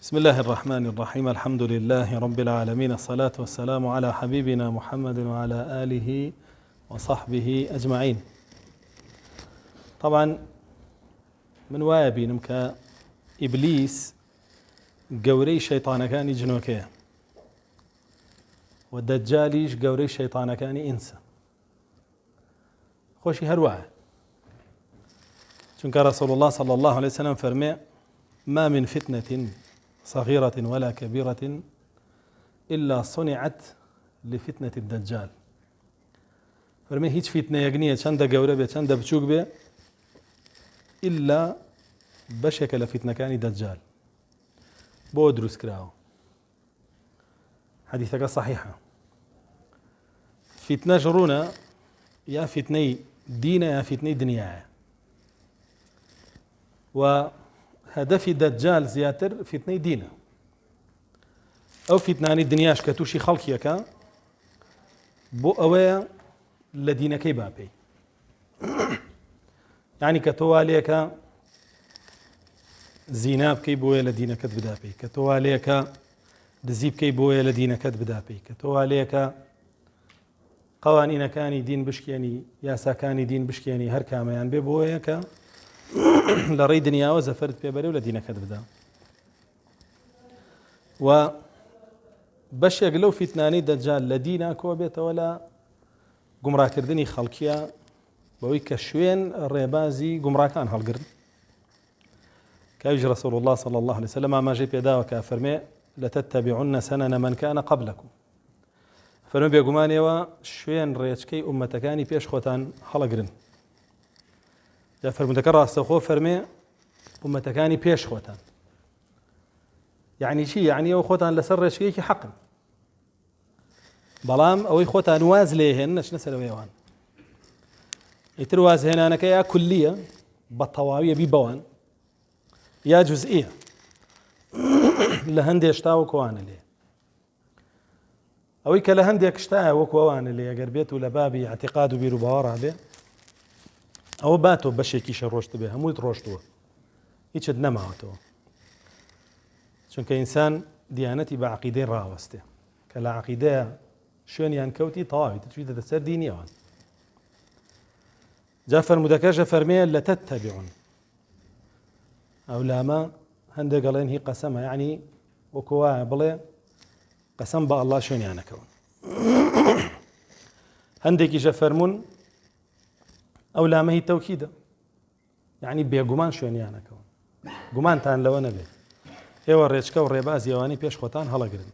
بسم الله الرحمن الرحيم. الحمد لله رب العالمين، الصلاة والسلام على حبيبنا محمد وعلى آله وصحبه أجمعين. طبعا من وابين مك إبليس قوري شيطان كان جنوكيه، والدجاليش قوري شيطان كان إنسا خوشي هروعه. چونك رسول الله صلى الله عليه وسلم فرمي: ما من فتنة صغيرة ولا كبيرة إلا صنعت لفتنة الدجال. فرمي هيج فتنة يقنية چند قورة بي چند بچوك بي إلا بشكل فتنة كان دجال بودرس كراو. حديثك صحيحة. فتنة جرونا يا فتنة دين يا فتنة دنيا، وهدف الدجال زياتر فتنة دينه أو فتناني الدنياش كتوشي خلقيك بو أويا لدينك بابي، يعني كتواليك زيناب كي بويا لدينك بدابي، كتواليك دزيب كي بويا لدينك بدابي، كتواليك قوانين كاني دين بشكياني ياسا كاني دين بشكياني هر كاميان ببويك لري دنيا وزفرت بيبري ولدينك بدا. و بش يقلو فتناني دجال لدينا كوبيت ولا قمرا كردني خلقيا بوي كشوين الريبازي قمرا كان هالقرن كيج رسول الله صلى الله عليه وسلم ما جي بيدا وكافرمي: لتتبعن سنن من كان قبلكم. فرمي بيقماني وشوين ريتشكي أمتكاني بيش خوتان هالقرن. جافر متكرر استخو فرمي أمتكاني بيش خوتان، يعني شي يعني أو خوتان لسر شيء حق بلام أو خوتان واز ليهن اش نسأل ويوان يترواز هنا أنا كيا كلية بالطواوية بيبوان يا جزئية لهندي اشتاو كوان ليه أو كلهندي اكشتاه وكوان اللي قربيته لبابي اعتقاد بيرو بوارع به أو باتو بشيكي شروشت به هموت روشتوه يتشد نماوتوه. چونك إنسان ديانتي بعقيدين راوسته كلا عقيدة شون ينكوتي طاوي تتويد تسر ديني وان. جافر مدكاجة فرمية لتتبعون أو لاما هندي قالين هي قسمة يعني وكوا بلي قسم با الله شون ينكون. هندي كي جفرمون أو لاما هي توكيدة يعني بيقومان شون ينكون قومان تان لو نبي ئێوە ڕێچکە و ڕێباز ئێوانی پێش خۆتان هەڵەگرن،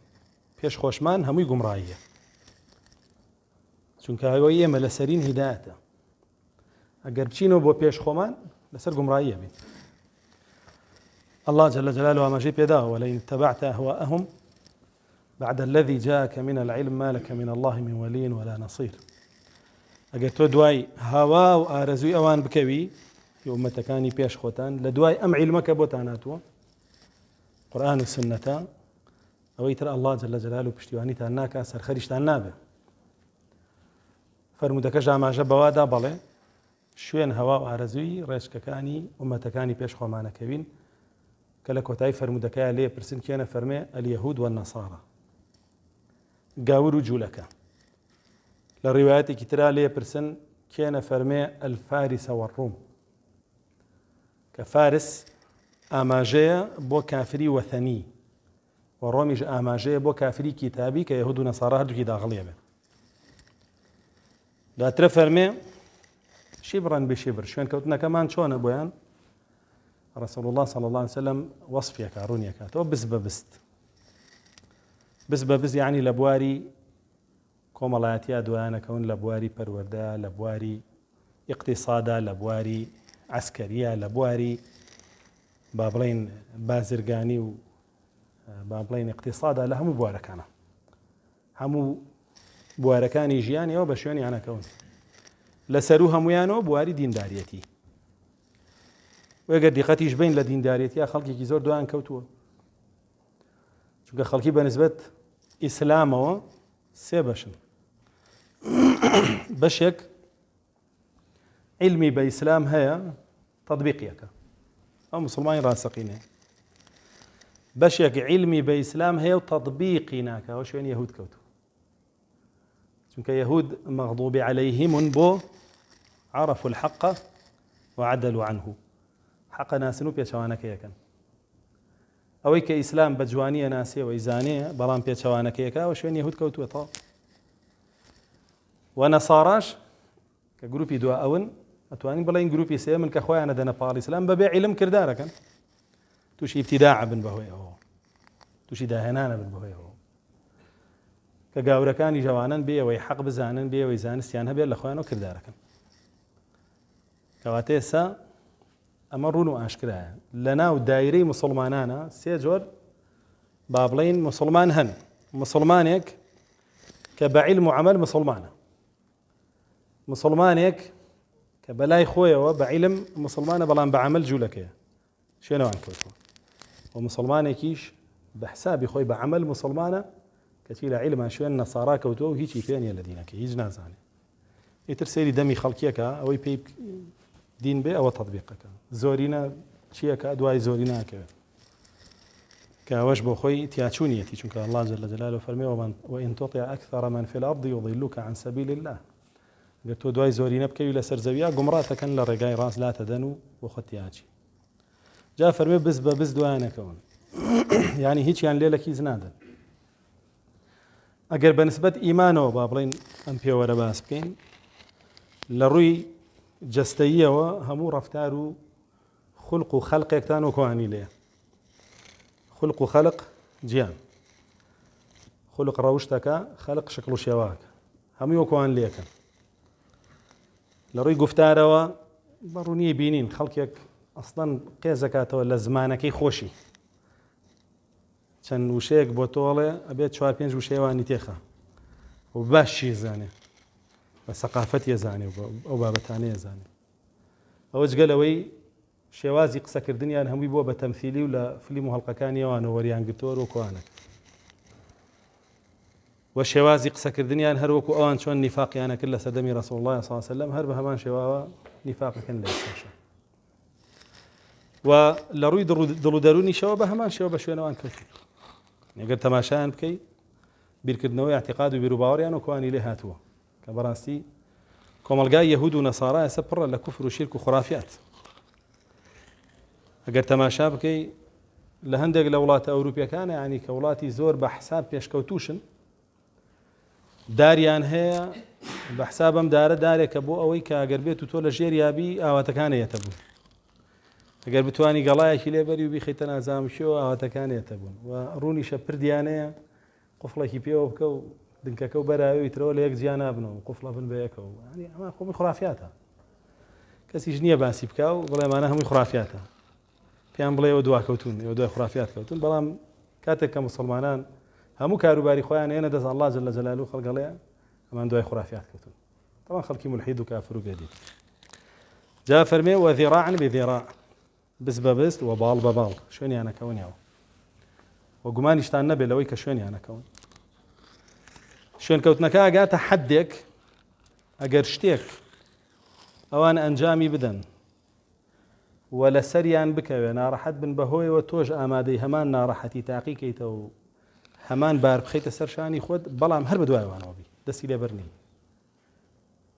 پێش خۆشمان هەمووی گومڕاییە، چونکە ئەوەی ئێمە لەسەرین هیدایەتە. ئەگەر بچینەوە بۆ پێش خۆمان لەسەر گومڕاییە بین. الله جل جلاله ئاماژەی پێداوە: ولئن اتبعت أهواءهم بعد الذي جاءك من العلم ما لك من الله من ولي ولا نصير. ئەگەر تۆ دوای هاوا و ئارەزووی ئەوان بکەوی ئومەتەکانی پێش خۆتان لە دوای ئەم عیلمەکە بۆتان هاتووە قرآن والسنة أو يترى الله جل جلاله بشتواني تاناكا سرخريش تانابه. فرمودكجا ما جبوادا بله شوين هواء وعرزوي ريشككاني أمتكاني بيش خوانا كوين كالكوتاي فرمودكا ليه برسن كينا فرمي اليهود والنصارى قاوروا جولكا. للروايات كترى ليه برسن كينا فرمي الفارس والروم كفارس ئاماژەیە بۆ کافری وەثەنی و ڕۆمیش ئاماژەیە بۆ کافری کتابی کە یەهود و نەسارا هەردووکی داغڵیە بێ. دواترە فەرمێ شیبڕەن بشیبر شوێن کەوتنەکەمان چۆنە بۆیان. رسول الله صلى الله عليه وسلم وەصفیەکە ڕوونیەکاتەوە بز بەبست. بز بەبز یعنی لە بواری کۆمەڵایەتیە دوایانەکەون لە بواری پەروەردە، لە بواری ئیقتیسادا، لە بواری عەسکەریە، لە بواری با بڵێن بازرگانی و با بڵێن اقتصادا لە هەموو بوارەکانە، هەموو بوارەکانی ژیانیەوە بە شوێنیانەکەون لەسەر و هەمویانەوە بواری دینداریەتی. وەگەر دیقەتیش بین لە دینداریەتیە خەڵکێکی زۆر دوایان کەوتووە، چونکە خەڵکی بەنسبەت ئیسلامەوە سێ بەشن. بەشێک علمی بە ئیسلام هەیە تەطبیقیەکە، ئەو مسلمانی ڕاستەقینێ. بەشێک علمی بە ئیسلام هەیە و تەطبیقی ناکەوە شوێن یەهود کەوتو چونکە یەهود مەغضوب عەلەیهیم بۆ عرفوا الحق وعدلوا عنه حق ناسن و پێچەوانەکە یەکەن ئەوەی کە ئیسلام بە جوانیە ناسێ و ئیزانەیە بەڵام پێچەوانەکە یەکەوە شوێن یەهود کەوتووەتەوە و نەساڕاش کە گروپی دوا ئەون ئەتوانین بڵێن گروپی سێ من کە خۆیانە دەنە پاڵ ئیسلام بەبێ عیلم کردارەکەن تووشی ابتیداع بن بەهۆیەوە تووشی داهێنانە بن بەهۆیەوە کە گاورەکانی جوانان بێەوەی حەق بزانن بێەوەی زانستیان هەبێت لە خۆیانەوە کردارەکەن کەواتە ئێستا ئەمە ڕوون و ئاشکرایە لە ناو دایرەی موسڵمانانە سێ جۆر با بڵێن موسڵمان هەن موسڵمانێک کە بە عیلم و عەمەل موسڵمانە موسڵمانێک کە بەلای خۆیەوە بە عیلم موسڵمانە بەڵام بە عەمەل جوولەکەیە شوێنەوان کەوتووە و موسڵمانێکیش بە حسابی خۆی بە عەمەل موسڵمانە کەچی لە عیلمان شوێن نەسارا کەوتووە و هیچی پێ نییە لە دینەکە هیچ نازانێت ئیتر سەیری دەمی خەڵکیەکە ئەوەی پێی دین بێ ئەوە تەطبیقەکە زۆرینە چیەکە دوای زۆری ناکەوێت کە ئەوەش بۆ خۆی تیاچوونیەتی چونکە الله جل جلاله فەرمێ وإن تطع أكثر من في الأرض يضلوك عن سبيل الله گە تۆ دوای زۆرینە بکەوی لەسەر زەویە گومڕاتەکەن لە ڕێگای ڕاست لاتەدەن و بۆ خۆت تیاچی جا فەرمێ بز بە بز دوایانەکەون یعنی هیچیان لێ لە کیز نادەن ئەگەر بە نسبەت ئیمانەوە با بڵێن ئەم پێوەرە باس بکەین لە ڕووی جەستەییەوە هەموو ڕەفتار و خولق و خەلقێکتان و کۆوانی لێ خولق و خەلق گیان خولق ڕەوشتەکە خەلق شکڵ و شێواکە هەمووی وەکوان لێکن لە ڕووی گفتارەوە بەڕوونی بینین خەڵکێک ئەسڵەن قێزەکاتەوە لە زمانەکەی خۆشی چەند وشەیەک بۆ تۆڵێ ئەبێت 4-5 وشەیەوانی تێخە و باشی زانێ بە سەقافەتی زانێ ئەو بابەتانەیە زانێ ئەوە جگەلەوەی شێوازی قسەکردنیان هەمووی بۆ بە تەمثیلی و لە فیلم و هەڵقەکانیەوانە وەریانگرتۆر و کوانەکە و شێوازی قسەکردنیان هەروەکو ئەوان چۆن نیفاقیانە کرد لە سەردەمی ڕەسوڵ الله صلی الله علیه وسلم هەر بە هەمان شێواوە نیفاقەکەن لە ئێستاشە و لە ڕووی دڵ و دەرونیشەوە بە هەمان شێوە بە شوێنەوان کەوتی ئەگەر تەماشایان بکەی بیرکردنەوەی اعتیقاد و بیر و باوەڕیان و کوانی لێ هاتووە کە بەڕاستی کۆمەلگای یەهود و نەسارا ئێستا پڕە لە کوفر و شیرک و خوڕافیات ئەگەر تەماشا بکەی لە هەندێک لە وڵاتە ئەوروپیەکانە ینی کە وڵاتی زۆر بە حساب پێشکەوتوشن داریان هەیە بە حساب ئەم دارە دارێکە بۆ ئەوەی کە ئەگەر بێت و تۆ لە ژێر یابی ئاواتەکانەیەتە بوون ئەگەر بتوانی گەڵایەکی لێبەری و بیخیتە نازامشەوە ئاواتەکانێتە بوون و ڕوونیشە پردیانەیە قوفڵێکی پێوە بکە و دنکەکە و بەراوی ترەوە لە یەک جیان نابنەوە و قوفڵە بن بە یەکەوە ئەمە خۆمی خوڕافیاتە کەسیش نییە باسی بکە و بڵێمانە هەمووی خوڕافیاتە پێیان بڵێەوە دواکەوتون ئەوە دوای خوڕافیات کەوتون بەڵام کاتێک کە مسلمانان هەموو کاروباری خۆیان هێنە دەست الله جل جلاله خەڵگەڵەیە ئەمان دوای خوڕافیات کەوتون طبعا خەڵکی ملحید و کافر و بێدین جا فەرمێ وذراعا بذراع بز بە بست و باڵ بە باڵ شوێنیانەکەونیەوە و گومانیشتان نەبێت لەوەی کە شوێنیانەکەون شوێنکەوتنەکە ئەگاتە حەدێک ئەگەر شتێک ئەوان ئەنجامی بدەن و لە سەریان بکەوێ ناڕەحەت بن بەهۆیەوە تۆش ئامادەی هەمان ناڕەحەتی تاقیکەیتەوە و هەمان بار بخەیتە سەر شانی خۆت بەڵام هەر بەدوایوانەوە بی دەستی لێبەر نی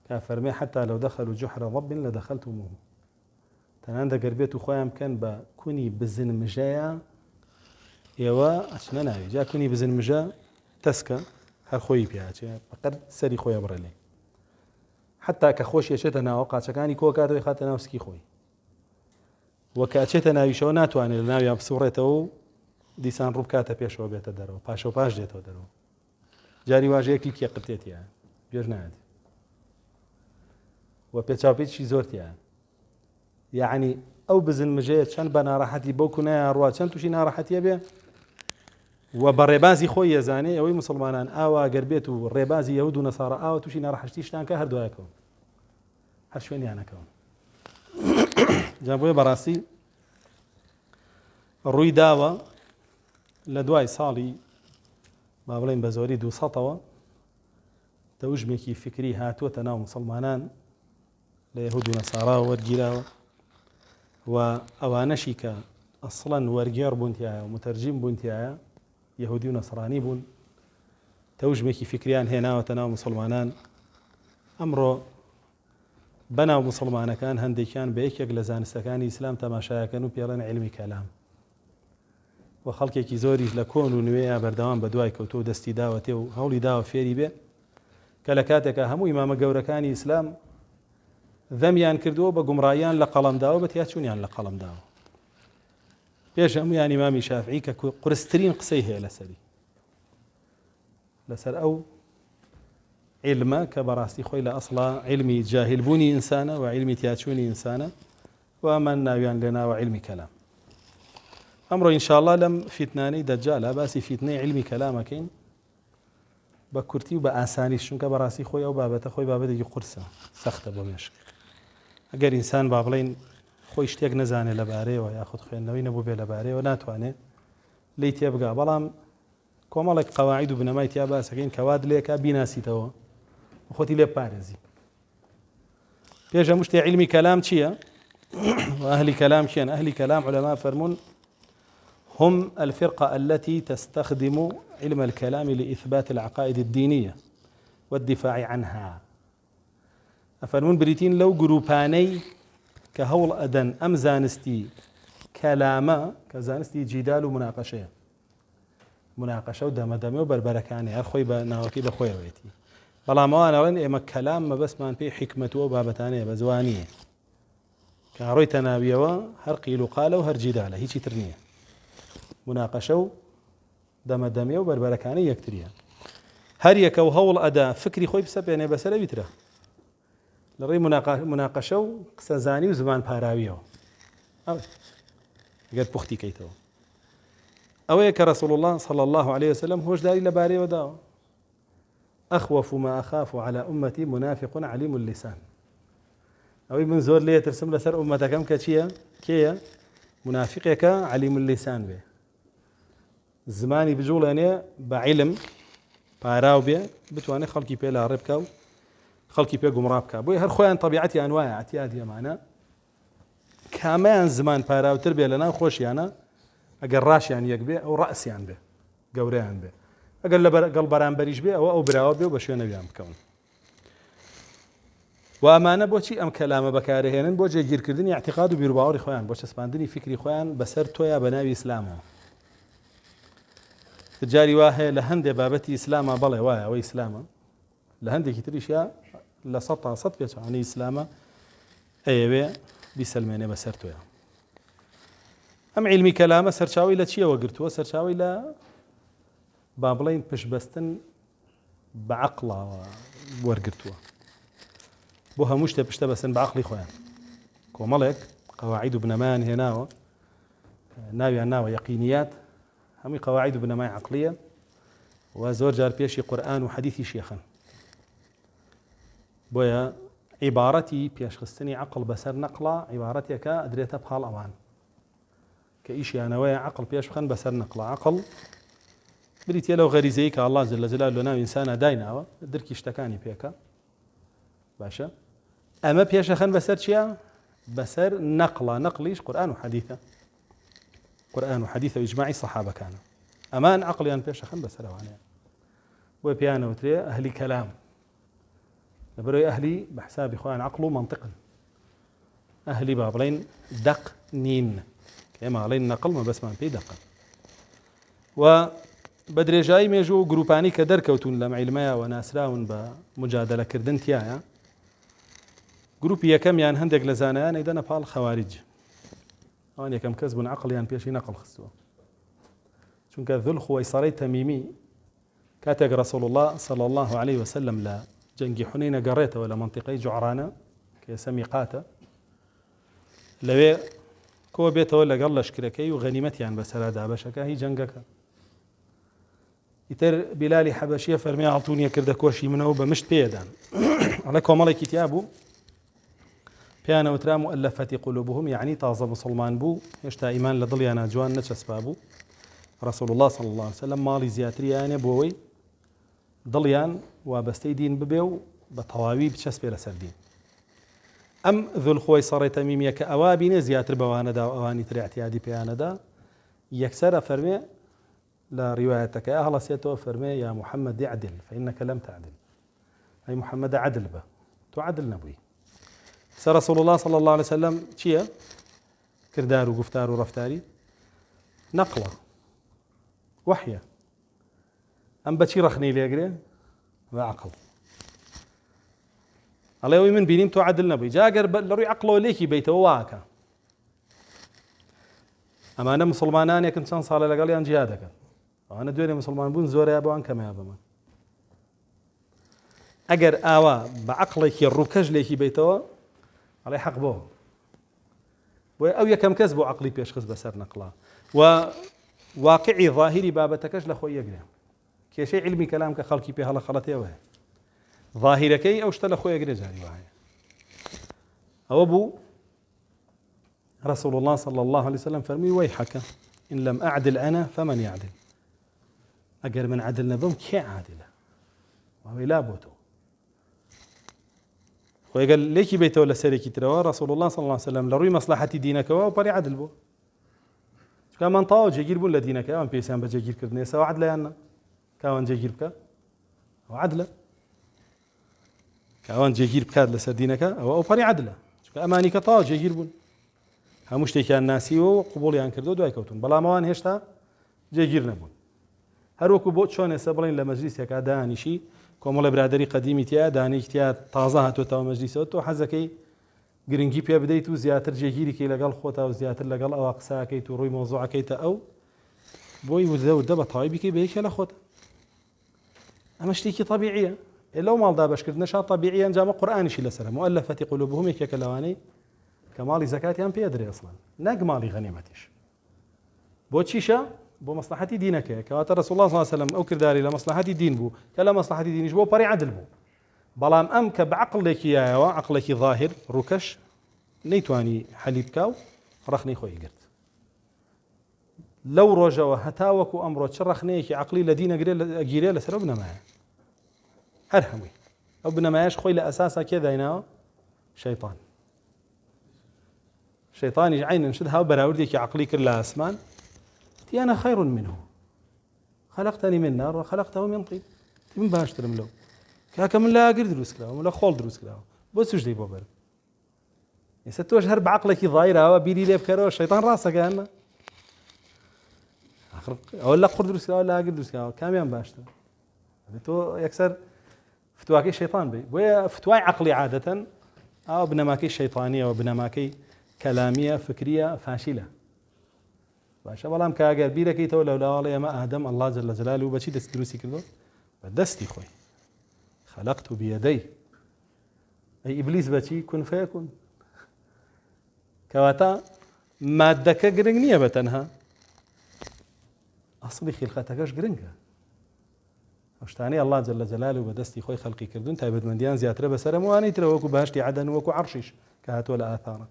کا فەرمێ حتا لەو دەخەلوا جوحر ضب لدەخەلتموه تەنان دەگەر بێت و خۆیان بکەن بە کونی بزنمژەیە ئێوە ئەچنە ناوی جا کونی بزنمژە تەسکە هەر خۆی پێچێ بەقەر سەری خۆیە بڕێنێ حتا کە خۆش یەچێتە ناوە قاچەکانی کۆکاتەوەی خاتە ناو سکی خۆی وەکە ئەچێتە ناویشەوە ناتوانێت لە ناویان بسوڕێتەوە و دیسان ڕووبکاتە پێشەوە بێتە دەرەوە پاشەو پاش دێتەوە دەرەوە جاری واژەیەکی کێ قرتێتیان گوێژ نایەت و پێچاوپێکی زۆرتیان یعنی ئەو بزنمژەیە چەند بە ناڕەحەتی بەو کونایە ڕوا چەند تووشی ناڕەحەتیە بێ و بە ڕێبازی خۆی یەزانێ ئەوەی مسلمانان ئاوا گەر بێت و ڕێبازی یەهود و نەسارا ئاوا تووشی ناڕەحەتیشتان کە هەردوایەکەون هەر شوێنیانەکەون جا بۆیە بەڕاستی ڕووی داوە لە دوای ساڵی با بڵێن بە زۆری 200ەوە تەوژمێکی فکری هاتووەتە ناو مسلمانان لە یەهود و نەسارا وەرگیراوە و ئەوانەشی کە ئەسڵەن وەرگێڕ بوون تایە و متەرجیم بوون تایە یەهودی و نەسڕانی بوون تەوژمێکی فکریان هێناوەتە ناو مسلمانان ئەمڕۆ بەناو مسلمانەکان هەندێکیان بە یەکێک لە زانستەکانی ئیسلام تەماشایەکەن و پێڵێن عیلمی کەلام و خەڵکێکی زۆریش لە کۆن و نوێیە بەردەوام بە دوای کەوتۆ و دەستی داوەتێ و هەوڵی داوە فێری بێ کە لە کاتێکە هەموو ئیمامە گەورەکانی ئیسلام ذەمیان کردووە بە گومڕاییان لە قەڵەمداوە بە تیاچوونیان لە قەڵەمداوە پێش هەمویان ئیمامی شافعی کە قورسترین قسەی هەیە لەسەر ئەو علمە کە بەڕاستی خۆی لە ئەسڵا علمی جاهلبوونی ئینسانە و علمی تیاچوونی ئینسانە و ئەمان ناویان لێناوە علمی کەلام ئەمڕۆ ئینشاءڵڵا لەم فیتنانەی دەجالە باسی فیتنەی علمی کەلامەکەین بە کورتی و بە ئاسانی چونکە بەڕاستی خۆی ئەو بابەتە خۆی بابەتێکی قورسە سەختە بۆ مێشک ئەگەر ئینسان با بڵێن خۆی شتێک نەزانێت لەبارەیەوە یاخود خوێندنەوەی نەبوو بێ لەبارەیەوە ناتوانێت لی تێبگا بەڵام کۆمەڵێک قەواعید و بنەمای تیا باسەکەین کەواد لێکە بیناسیتەوە خۆتی لێ پارێزی پێش هەموو شتێ علمی کەلام چییە وأهل كلام شيئا أهل كلام علماء فرمون هم الفرقة التي تستخدم علم الكلام لإثبات العقائد الدينية والدفاع عنها أفرمون بريتين لو جروباني كهول أدن أم زانستي كلاما كزانستي جدال ومناقشة مناقشة ودمدمي وبربركاني هر خوي بناوكي بخوي ويتي بلا ما أنا وين إما كلام ما بس ما في حكمة وبابتانية بزوانية كاروي تنابيوا هر قيل وقال وهر جدال هيك ترنيه مناقشة دمدمي وبربركاني يكتريها هر يكو هول أدا فكري خوي بسبب يعني بس لا بيتره لڕێی مناقەشە و قسەزانی و زمان پاراویەوە ئەگەر پوختی کەیتەوە ئەوەیە کە ڕەسوڵ الله صلی الله عليه وسلم هۆشداری لەبارەیەوە داوە أخوف ما أخاف على أمتي منافق عليم اللسان ئەوەی من زۆر لێ ترسم لەسەر ئومەتەکەم کە چییە کێیە منافقێکە علیم اللسان بێ زمانی بجوڵێنێ بە عیلم پاراو بێ بتوانێت خەڵکی پێ لاڕێ بکە و خەڵکی پێ گومڕا بکە بۆی هەر خۆیان تەبیعەتیان وایە ئەتیادیەمانە کامیان زمان پاراوتر بێ لەناو خۆشیانە ئەگەر ڕاشیان یەک بێ ئەو ڕەسیان بێ گەورەیان بێ ئەگەر لەگەڵ بەرامبەریش بێ ئەو براوە بێ و بە شوێنەویان بکەون و ئەمانە بۆچی ئەم کەلامە بەکارهێنن بۆ جێگیرکردنی اعتقاد و بیرروباوەڕی خۆیان بۆ چەسپاندنی فکری خۆیان بەسەر تۆیە بە ناوی ئیسلامەوە جاری وا هەیە لە هەندێک بابەتی ئیسلامە بەڵێ وایە ئەوەی ئیسلامە لە هەندێکی تریشە لە 100 پێچوانی ئیسلامە ئەیەوێ بیسەلمێنێ بەسەر تۆیە ئەم عیلمی کەلامە سەرچاوی لە چیەوە گرتووە سەرچاوی لە با بڵێن پشتبەستن بە عەقڵەوە وەرگرتووە بۆ هەموو شتێ پشتە بەستن بە عەقڵی خۆیان کۆمەڵێک قەواعید و بنەمایان هێناوە ناویان ناوە یەقینیات هەمووی قەواعید و بنەمای عەقڵیە و زۆر جار پێشی قورئان و حەدیثی شێخن بۆیە عیبارەتی پێشخستنی عەقڵ بەسەر نەقڵە عیبارەتێکە ئەدرێتە پاڵ ئەوان کە ئیشیانەوەیە عەقڵ پێش بخەن بەسەر نەقڵە عەقڵ بریتە لەو غەریزەیە کە ئەڵڵا جەل جەلالوهو لە ناو ئینسانە دایناوە درکی شتەکانی پێکە باشە ئەمە پێشەخەن بەسەر چییە بەسەر نەقڵە نەقڵیش قورئان و حەدیثە قورئان و حەدیثە و ئیجماعی سەحابەکانە ئەمان عەقڵیان پێشەخەن بەسەرەوانەیە بۆیە پێیانەوترێ ئەهلی کەلام لەبەرەوەی ئەهلی بە حسابی خۆیان عەقڵ و مەنطقن ئەهلی با بڵێن دەق نین کە ئێمە ئەڵێن نەقڵ مەبەسمان پێی دەقن و بە درێژایی مێژوو و گروپانی کە دەرکەوتون لەم عیلمەیەوە ناسراون بە مجادلەکردن تایە گروپی یەکەمیان هەندێک لە زانایان ئەیدەنە پاڵ خەواریج ئەوان یەکەم کەس بوون عەقڵیان پێشی نەقڵ خستووە چونکە ذوڵ خوەیسەڕەی تەمیمی کاتێک ڕەسوڵ الله صلی الله عليه وسلم لە جەنگی حونەینە گەڕێتەوە لە مەنتیقەی جوعرانە کە ئێستا میقاتە لەوێ کۆ بێتەوە لەگەڵ لەشکرەکەی و غەنیمەتیان بەسەرادا بەشەکە هی جەنگەکە ئیتر بیلالی حەبەشیە فەرمی ئاڵتونیە کردە کۆشی منەوە بە مشت پێدان ئەڵێ کۆمەڵێکی تیا بوو پێیانەوترا مؤلفەتی قولوبهم یعنی تازە مسلمان بوو هێشتا ئیمان لە دڵیانە جوان نەچەسپا بوو ڕەسوڵ الله صلی الله عليه وسلم ماڵی زیاتریانێ بۆەوەی دڵیان وابەستەی دین ببێ و بە تەواوی بچەسپێ لەسەر دین أم ذو الخويصرة تميمية كأوابين زياتر بواندا وأواني تري اعتيادي بياندا يكسر فرمي لا روايتك يا أهل سيتو فرمي يا محمد اعدل فإنك لم تعدل أي محمد عدل به تعدل نبوي رسول الله صلى الله عليه وسلم شيء كردار وقفتار ورفتاري نقلة وحية أم بتشي رخني ليقري وعقل الله يوي من بينيم تعدل نبوي جاقر لروي عقله ليكي بيته واكا أما أنا مسلمانان يكن شان صالة لقالي عن جهادك وأنا دويني مسلمان بون زوري أبو عن كما يابا أجر آوا بعقلك الركج ليكي بيته على حق به أو يكم كسبوا عقلي بيشخص بسر نقلا وواقعي ظاهري بابتكش لخوي يقرأ كي شيء علمي كلام كخلقي بها لخلطيه وهي ظاهركي أو اشتل خوي يقرأ جاري وهي أو أبو رسول الله صلى الله عليه وسلم فرمي ويحك إن لم أعدل أنا فمن يعدل أجر من عدل نبم كي عادله وهو لا بوتو ويقال ليكي بيته ولا سيريكي تروا رسول الله صلى الله عليه وسلم لروي مصلحة دينك وبري عدل بو كمان طاو جيجير بون لدينك وان بيسان بجيجير كردني سوا عدل يانا كاوان جيجير بك وعدل كاوان جيجير بكاد لسر دينك او بري عدل اماني كطاو جيجير بون همش تيكي الناسي وقبول يان كردو دواي كوتون بلا موان هشتا جيجير نبون هروكو بوت شون يسبرين لمجلس يك داني شي كومل برادري قديمي تيا داني تيا تازه هاتو تو مجلس تو حزكي گرنگی پێ بدەیت و زیاتر جێگیریکەی لەگەڵ خۆتا و زیاتر لەگەڵ ئەوە قساکەیت و ڕووی مۆزوعەکەیتە ئەو بۆی وردە بە تەواوی بکەی بە یەکێ لە خۆت ئەمە شتێکی طبیعیە لەو ماڵدا بەشکردنەشا طبیعیە ئەنجامە قورئانیشی لەسەرە مؤلفەتی قلوبهم یەکێکە لەوانەی کە ماڵی زەکاتیان پێدرێ ئەسڵەن نەک ماڵی غەنیمەتیش بۆ چیشە بۆ مەسلحەتی دینەکەیە کەواتە ڕەسوڵ الله صلی الله علیه وسلم ئەو کرداری لە مەسلحەتی دین بوو کە لە مەسلحەتی دینیش بۆ پەڕی عەدل بوو بەڵام ئەم کە بەعقڵێکیایەوە عقلێکی ظاهر ڕووکەش نەیتوانی حەلی بکا و ڕەخنەی خۆی گرت لەو ڕۆژەوە هەتا وەکو ئەمڕۆ چ ڕەخنەیەکی عقلی لە دین ئەگیرێ لەسەر ئەو بنەمایە هەر هەمووی ئەو بنەمایەش خۆی لە ئەساسا کێ دایناوە شەیطان شەیطانیش عینەن شت هاو بەراوردێکی عقلی کرد لە ئاسمان تیانە خەیڕ منه خەلەقتەنی من نار وخەلەقتەهو من طین من باشترم لەو کاکە من لە ئاگر دروست کراوە من لە خۆڵ دروست کراوە بۆ سوژدەی بۆ بەرم ئێستا تۆش هەر بەعقڵێکی ظاهیراوە بیری لێ بکەرەوە شەیطان ڕاستەکەیانە ئەوە لە قوڕ دروست کراوە لە ئاگر دروست کراوە کامیان باشتر تۆ یەکسەر فتواکەی شەیطان بێ بۆیە فتوای عقلی عادەتەن ئەو بنەماکەی شەیطانیەوە بنەماکەی کەلامیە فکریە فاشیلە باشە بەڵام کە ئەگەر بیرەکەیتەوە لەولاوەڵێ ئێمە ئادەم الله جل جلاله بەچی دەست دروستی کردووە بە دەستی خۆی خلقت بيدي أي إبليس بچی كن فيكون كواتا مادەکە گرنگ نییە بە تەنها ئەسڵی خیلقەتەکەش گرنگە ئەو شتانەی الله جل جلاله بە دەستی خۆی خەڵقی کردوون تایبەتمەندیان زیاترە بەسەر هەمووانەی ترە وەکو بەهەشتی عەدەن وەکو عەرشیش کە هاتووە لە ئاثارە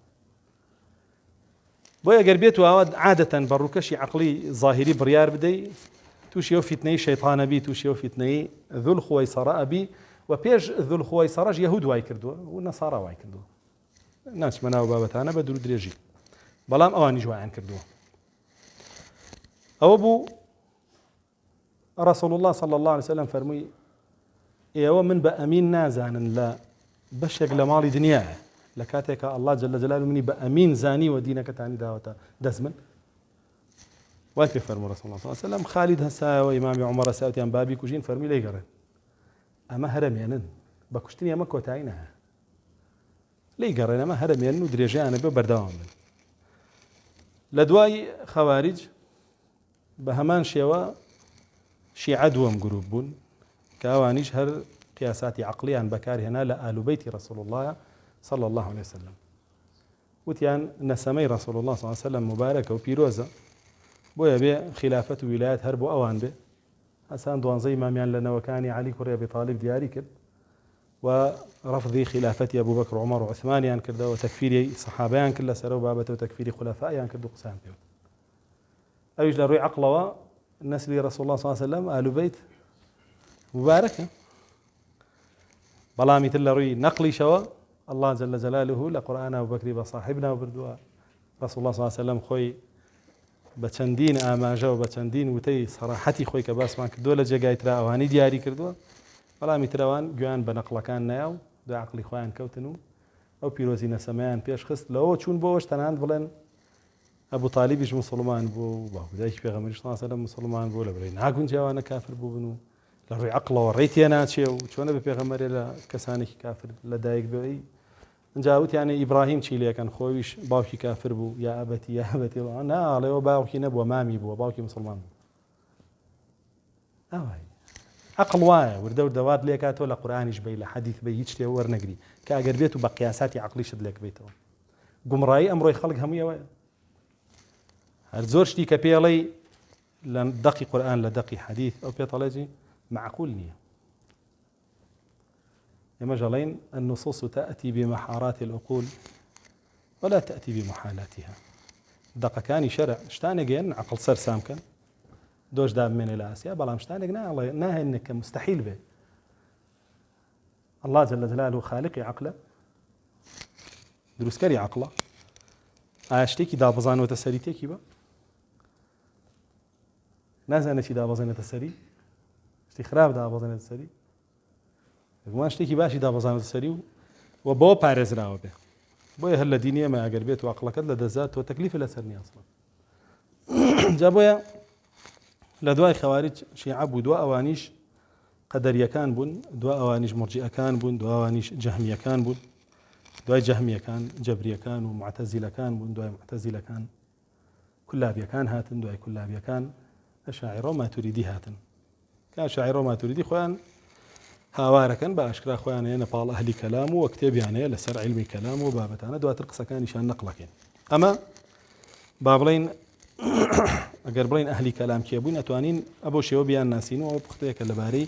بۆیە ئەگەر بێت و ئەوە عادەتەن بە ڕووکەشی عەقلی ظاهری بڕیار بدەی تووشی ئەو فیتنەی شەیطانە بی تووشی ئەو فیتنەی ذو الخوەیسەرە بی و پێش ذو الخوەیسەرەش یەهود وای کردووە و نەسارا وای کردووە ناچمە ناو بابەتانە بە دوور درێژی بەڵام ئەوانیش وایان کردووە ئەوە بوو رسول الله صلى الله عليه وسلم فەرمووی ئێوە من بە ئەمین نازانن لە بەشێک لە ماڵی دنیایە لە کاتێکە الله جل جلاله منی بە ئەمین زانی و دینەکەتانی داوەتە دەست من وای پێ فەرموو رسول الله صلى الله عليه وسلم خالد هەسایەوە ئیمامی عومەرە ساوتیان بابی کوژین فەرمووی لێیگەڕێن ئەمە هەرەمێنن بە کوشتنی ئەمە کۆتایی نایە لێیگەڕێن ئەمە هەرەمێنن و درێژەیانە بێ بەردەوام بن لە دوای خەواریج بە هەمان شێوە شیعە دووەم گروپ بوون کە ئەوانیش هەر قیاساتی عەقلیان بەکارهێنا لە ئالوبەیتی رسول الله صلى الله عليه وسلم وتیان نەسەمەی رسول الله صلى الله عليه وسلم مبارەکە و پیرۆزە بۆیە بێ خلافەت و ویلایەت هەر بۆ ئەوان بێ ئەسان دوانزەی مامیان لە نەوەکانی عەلی کوڕی ئەبی طالب دیاری کرد و ڕەفضی خلافەتی ئەبوو بەکر و عومەر و عوسمانیان کردەوە تەکفیری سەحابەیان کرد لەسەرەوە بابەتە و تەکفیری خولەفایان کرد و قسەیان پێ ئەویش لە ڕووی عەقڵەوە نەسلی رسول الله صلى الله عليه وسلم ئالوبەیت مبارەکە بەڵامی تر لە ڕووی نەقلیشەوە الله جل جلاله لقرآن أبو بكر بصاحبنا وبردوا رسول الله صلى الله عليه وسلم خوي بچەندین ئاماژە و بەچەندین وتەی سەراحەتی خۆی کە باسمان کردووە لە جێگای ترا ئەوانی دیاری کردووە بەڵامی ترەوان گویان بە نەقڵەکان نیا و دوای عەقڵی خۆیان کەوتن و ئەو پیرۆزی نەسەمەیان پێش خست لەوە چوون بۆەوەش تەنانەت بڵێن ئەبوو تالیبیش مسلمان بوو باوکدایکی پێغەمبەری صلی الله علیه و سلم مسلمان بوو لە بەرەی ناگونجاوانە کافر بوو بن و لە ڕووی عەقڵەوە ڕێی تێ ناچێ و چۆنە بە پێغەمبەرێ لە کەسانێکی کافر لەدایک بێی اینجا وتیانە ئیبراهیم چی لێکەن خۆیش باوکی کافر بوو یا ئەبەتی یا ئەبەتی ناڵێەوە باوکی نەبووە مامی بووە باوکی مسلمان بوو ئەوای عەقڵ وایە وردە وردەوات لێکاتەوە لە قورئانیش بەی لە حەدیث بەی هیچ شتێ وەرنەگری کە ئەگەر بێت و بە قیاساتی عەقلیشت لێک بێتەوە گومڕایی ئەمڕۆی خەڵک هەموویەوەیە هەر زۆر شتی کە پێڵەی لە دەقی قورئان لە دەقی حەدیث ئەو پێتەڵێجی معقول نییە يمجلين النصوص تأتي بمحارات العقول ولا تأتي بمحالاتها دقكاني شرع شتانقين عقل سر سامكن دوش داب من الآسيا بلام شتانقنا الله ناهي انك مستحيل به الله جل جلاله خالقي عقله دروسكري عقله آشتيكي دابزان وتسريتيكي با نازانا شي دابزان وتسري شتي خراب دابزان وتسري گومان شتێکی باشی دابەزانێتە سەری و بۆ پارێزراوە بێ بۆیە هەر لە دینیە مە ئەگەر بێت و عەقڵەکەت لە دەستدات تۆ تەکلیفە لەسەر نییە ئەسڵەن جا بۆیە لە دوای خەوارج شیعە بوو دوا ئەوانیش قەدەریەکان بوون دوا ئەوانیش مرجئەکان بوون دوا ئەوانیش جەهمیەکان بوون دوای جەهمیەکان جەبریەکان و معتەزیلەکان بوون دوای معتەزیلەکان کولابیەکان هاتن دوای کولابیەکان ئەشاعیرە و ماتوریدی هاتن کە ئەشاعیرە و ماتوریدی خۆیان هاوارەکەن بە ئاشکرا خۆیان هەیە نەپاڵ ئەهلی کەلام و کتێبیان هەیە لەسەر عیلمی کەلام و بابەتانە دواتر قسەکانیشان نەقڵەکەین ئەمە با بڵێن ئەگەر بڵێن ئەهلی کەلام کێ بووین ئەتوانین ئەبۆ شێوە بیان ناسین و ئەو پوختەیەکە لەبارەی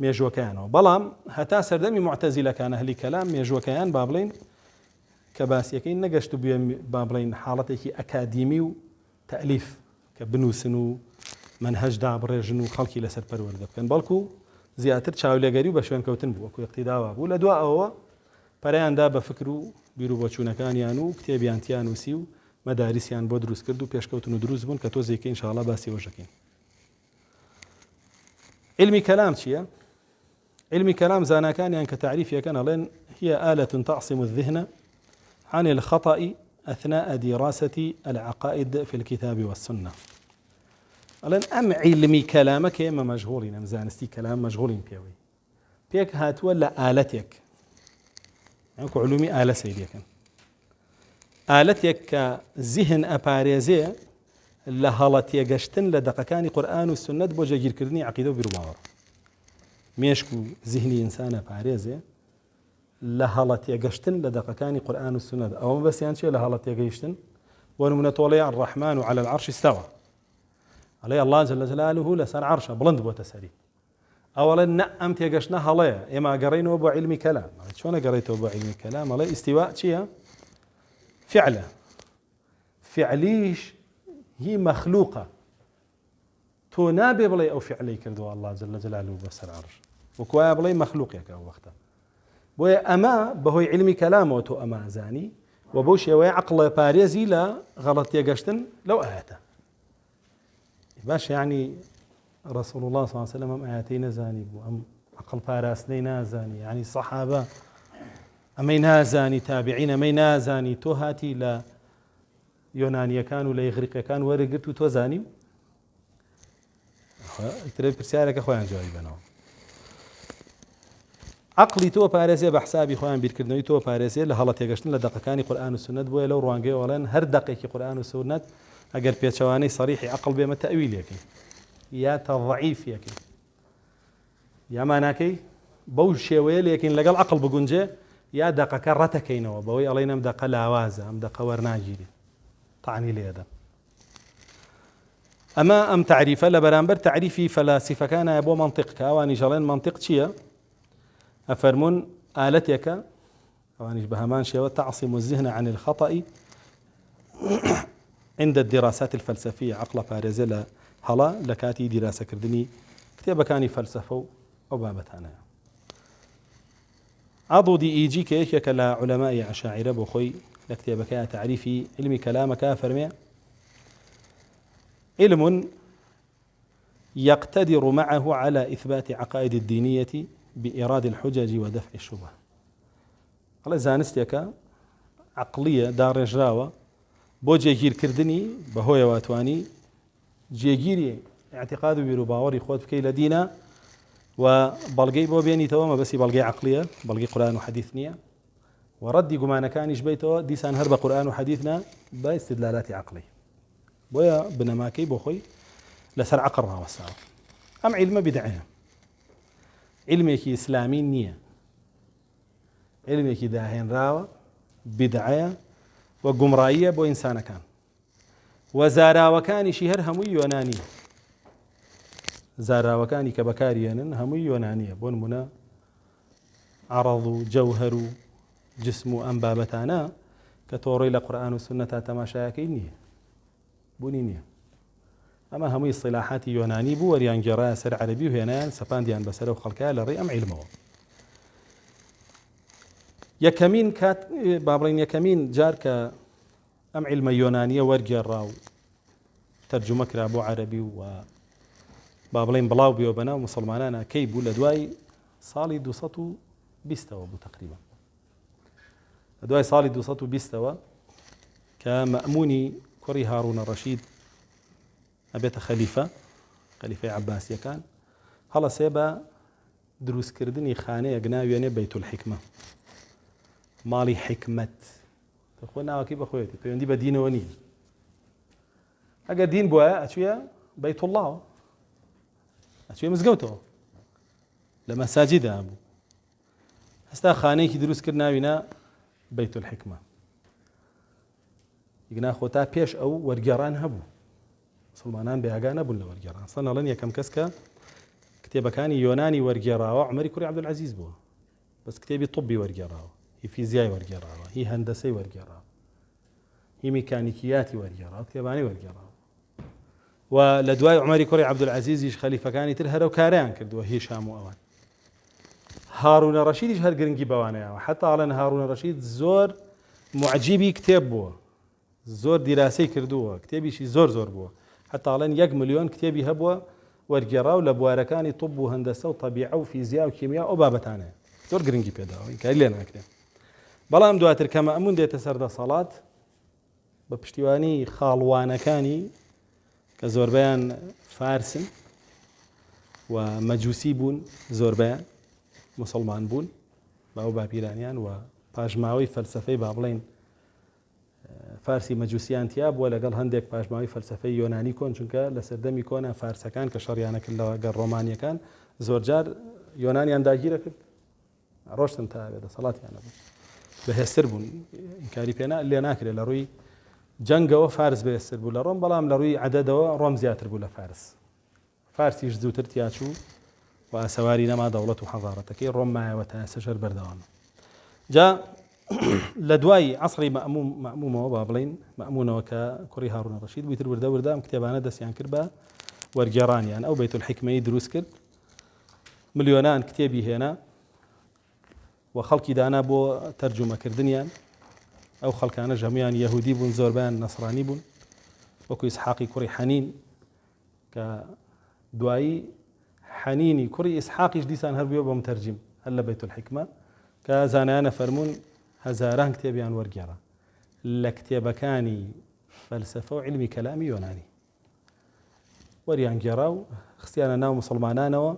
مێژوەکەیانەوە بەڵام هەتا سەردەمی معتەزیلەکان ئەهلی کەلام مێژوەکەیان با بڵێن کە باسیەکەی نەگەشت و بێ با بڵێن حاڵەتێکی ئەکادیمی و تەئلیف کە بنووسن و منهەج دابڕێژن و خەڵکی لەسەر پەروەردە بکەن بەڵکو زیاتر چاولێگەری و بە شوێنکەوتن بوو وەکو اقتیداوە بوو لە دوا ئەوە پەرەیاندا بە فکر و بیر و بۆچوونەکانیان و کتێبیان تیان نووسی و مەداریسیان بۆ دروست کرد و پێشکەوتن و دروست بوون کە تۆزێکە ئینشاءڵڵا باسی وەژەکەین علمی کەلام چییە؟ علمی کەلام زاناکانیان کە تعریفیەکەن ئەڵێن هي آلة تعصم الذهن عن الخطأ أثناء دراسة العقائد في الكتاب والسنة ئەڵێن ئەم عیلمی کەلامەکە ئێمە مەجهوڵین ئەم زانستی کەلام مەجهوڵین پێوەی پێک هاتووە لە ئالەتێک ئەوکو علومی ئالە سەیرەکەن ئالەتێک کە زیهن ئەپارێزێ لە هەڵە تێگەشتن لە دەقەکانی قورئان و سنت بۆ جێگیرکردنی عەقیدە و بیر و باوەڕ مێشک و زیهنی ئینسان ئەپارێزێ لە هەڵە تێگەشتن لە دەقەکانی قورئان و سنت ئەوە بەسییان چێ لە هەڵە تێگەیشتن بۆ نمونە تۆڵەی الرەحمان و عەلە العەرشی استەوە ئەڵێ الله جل جلاله لەسەر عەرشە بڵند بۆتە سەری ئەوەڵێن نە ئەم تێگەشتنە هەڵەیە ئێمە گەڕێینەوە بۆ عیلمی کەلام چۆنە گەڕێیتەوە بۆ عیلمی کەلام ئەڵێ ئیستیوا چییە؟ فعلە فعلیش هی مەخلوقە تۆ نابێ بڵێ ئەو فعلەی کردووە الله جل جلاله بەسەر عەرش وەکو وایە بڵێ مەخلوقێکە ئەو وەختە بۆیە ئەمە بەهۆی عیلمی کەلامەوە تۆ ئەمە ئەزانی و بۆ شێوەیە عەقڵە پارێزی لە غەڵەت تێگەشتن لەو ئاەتە باش يعني رسول الله صلى الله عليه وسلم آياتي نزاني أم عقل باراسني نازاني يعني صحابة أمي نازاني تابعين أمي نازاني تو هاتي لا يونانيا كانوا لا يغرق كان ورقت تو زاني ترى برسالك أخوان جوابنا عقلي تو بارزي بحسابي خوان بيركدنوي تو بارزي لهلا تيغشتن لدقيقاني قرآن والسنة بويا لو روانجي ولن هر دقيقة قرآن والسنة ئەگەر پێچەوانەی سەریحی عەقڵ بێمە تەئویل یەکەی یا تەضعیف یەکەی یا ماناکەی بەو شێوەیە لێکین لەگەڵ عەقڵ بگونجێ یا دەقەکە ڕەتەکەینەوە بەوەی ئەڵێن ئەم دەقە لاوازە ئەم دەقە وەرناگیری تەعنی لێدەن ئەمە ئەم تعریفە لە بەرامبەر تعریفی فەلاسیفەکانایە بۆ مەنطیق کە ئەوانیش ئەڵێن مەنطیق چییە؟ ئەفەرمون ئالەتێکە ئەوانیش بە هەمان شێوە تعصم الذهن عن الخطأ عند الدراسات الفلسفية عقل بارزة هلا لكاتي دراسة كردني كتابة كاني فلسفة أو بابتانا عضودي إيجي كيك كلا علماء عشاعرة بخوي لكتابك تعريفي علمي كلامك فرمي علم يقتدر معه على إثبات عقائد الدينية بإيراد الحجج ودفع الشبه. على زانستك عقلية دار جراوة بو جيگیر كردني بهوية واتواني جيگيري اعتقاد بيروباوري خوت بكي لدينا وبلغي بو بيني توما بس بلغي عقلية بلغي قرآن وحديث نية وردي قمانا كان يشبيتو ديسان هرب قرآن وحديثنا باستدلالات عقلي بويا بنماكي بوخي لسر عقرها والساوة أم علم بدعها علمك إسلامي نية علمك داهين راوة بدعها وقمرائية بو إنسان كان وزارا وكان شهر همي وناني زارا وكان كبكاريان همي ونانية بون منا عرض جوهر جسم أنبابتانا كتوري لقرآن والسنة تماشاكي نية بوني نية أما همي الصلاحات يوناني بو وريان جراء سر عربي وهنان سبان ديان بسر وخلقها لري أم علمه يكمين كات بابرين يكمين جارك أم علم يونانية ورجع راو ترجمة كرابو عربي و بابلين بلاو بيو بنا ومسلمانانا كيبو لدواي صالي دوسطو بيستوى بو تقريبا لدواي صالي دوسطو بيستوى كمأموني كوري هارون الرشيد أبيت خليفة عباسية كان هلا سيبا دروس كردني خانة أجناوية بيت الحكمة مالي حكمة تخونا وكيف أخويتي بيوندي بدين وني أجا دين بوا أشويا بيت الله أشويا مزجوته لما ساجدة أبو هستا خانة كي دروس كرنا وينا بيت الحكمة يقنا خوتا بيش أو ورجران هبو مسلمانان بيعجان أبو ولا ورجران صنع لن يكم كسكة كتابة كان يوناني ورجرا وعمري كوري عبد العزيز بوا بس كتابي طبي ورجرا هي فيزياء ورجرا هي هندسة ورجرا هي ميكانيكيات ورجرا كتاباني ورجرا ولدواي عمري كوري عبد العزيز يش خليفة كان ترهر وكاريان كردوا هي شام وأوان هارون الرشيد يش هالجرنجي بوانا وحتى على هارون الرشيد زور معجبي كتاب بوا زور دراسي كردوا كتابي شي زور بوا حتى على 1 مليون كتابي هبوا ورجرا ولبواركاني طب وهندسة وطبيعة وفيزياء وكيمياء وبابتانا زور جرنجي بيداوي كايلنا كده بلام دواتر كما أمون ديت سرد صلاة بپشتیوانی خاڵوانەکانی کە زۆربیان فارسن و مەجووسی بوون زۆربیان مسلمان بوون باو باپیرانیان و پاژماوەی فەلسەفەی با بڵێن فارسی مەجووسیان تیا بووە لەگەڵ هەندێک پاژماوەی فەلسەفەی یۆنانی کۆن چونکە لە سەردەمی کۆنا فارسەکان کە شەڕیانەکرد لەگەڵ ڕۆمانیەکان زۆرجار یۆنانیان داگیرە کرد ڕۆشتن تا دەسەڵاتیان نەبوو بەهێزتر بوون ئینکاری پێ لێ ناکرێت لە ڕووی جەنگەوە فارس بەهێزتر بوو لە ڕۆم بەڵام لە ڕووی عەدەدەوە ڕۆم زیاتر بوو لە فارسیش زووتر تیاچوو و سەواری نەما دەوڵەت و حەضارەتەکەی ڕۆم مایەوە تا سەژەر بەردەوام جا لە دوای عەسری مەأمومەوە با بڵێن مەأمونەوە کە کوڕی هارون ڕەشید بوویتر وردە ئەم کتێبانە دەستیان کرد بە وەرگێڕانیان ئەو بەیت الحیکمەی دروست کرد ملیۆنان کتێبی هێنا و خەڵکی دانا بۆ تەرجومەکردنیان ئەو خەڵکانەش هەمویان یەهودی بوون زۆربیان نەسڕانی بوون وەکو ئیسحاقی کوڕی حەنین کە دوایی حەنینی کوڕی ئیسحاقیش دیسان هەر بووە بۆ متەرجم هەر لە بەیت الحیکمە کە زانایانە فەرموون هەزاران کتێبیان وەرگێڕا لە کتێبەکانی فەلسەفە و علمی کەلامی یۆنانی وەریان گێڕا و خستیانە ناو مسلمانانەوە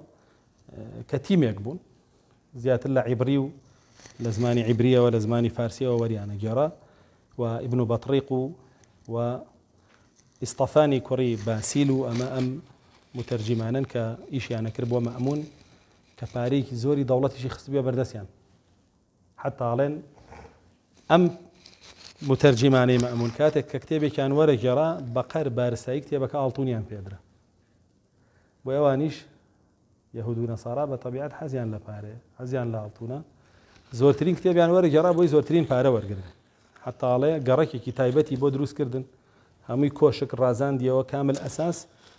کە تیمێک بوون زیاتر لە عیبری و لە زمانی عیبریەوە لە زمانی فارسیەوە وەریانە گێڕا و ئیبن بەطریق و ئیسطەفانی کوڕی باسیل و ئەمە ئەم متەرجمانن کە ئیشیانە کرد بۆ مەأمون کە پارەیەکی زۆری دەوڵەتیشی خست بووە بەردەستیان حتا ئەڵێن ئەم متەرجمانەی مەأمون کاتێک کە کتێبێکیان وەرەگێڕا بەقەر بارستایی کتێبەکە ئاڵتوونیان پێدرا بۆ ئەوانیش یەهود و نەسارا بە تەبیعەت حەزیان لە پارەیە حەزیان لە ئاڵتوونە زۆرترین کتێبیان وەرەگێڕا بۆی زۆرترین پارە وەرگرن حتا ئەڵێ گەڕەکێکی تایبەتی بۆ دروستکردن هەمووی کۆشک ڕازاندیەوە کامل ئەساس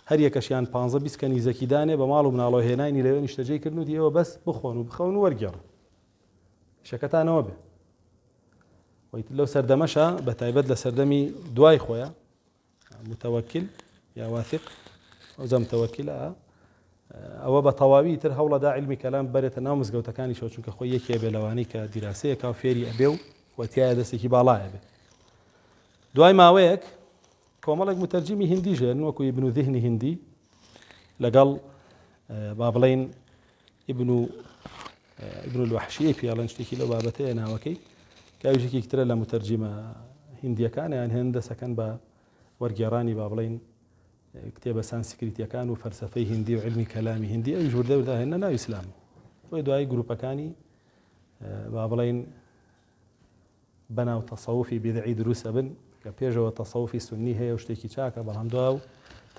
هەر یەکەشیان 15-20 کەنیزەکی دانێ بە ماڵ و مناڵەوە هێنانی لەوێ نیشتەجێی کردن و دیەوە بەس بخۆن و بخەون و وەرگێڕن شەکەتانەوە بێ وەیت لەو سەردەمەشە بە تایبەت لە سەردەمی دوای خۆیە متەوەکل یا واثق ئەو زە متەوەکلە ئەوە بە تەواوی تر هەوڵەدا علمی کەلام بەرێتە ناو مزگەوتەکانی شەو چونکە خۆی یەکێ بێ لەوانەی کە دیراسەیەکە و فێری ئەبێ و وەتیایە دەستێکی باڵایە بێ دوای ماوەیەک کۆمەڵێک متەرجمی هیندی ژێرن وەکو ئیبن ذهنی هیندی لەگەڵ با بڵێن ئیبن الوحشی پێڵەن شتێکی لەو بابەتەیە ناوەکەی کاویژێکی ترە لە متەرجمە هیندیەکانیان هێن دەسەکەن بە وەرگێڕانی با بڵێن کتێبە سانسکریتیەکان و فەرسەفەی هیندی و علمی کەلامی هیندی ئەویش وردە هێنە ناو ئیسلام بۆی دوای گروپەکانی با بڵێن بەناو تەسەوفی بیدعی دروستە بن کە پێشەوە تەسەوفی سونی هەیە و شتێکی چاکە بەڵام دواو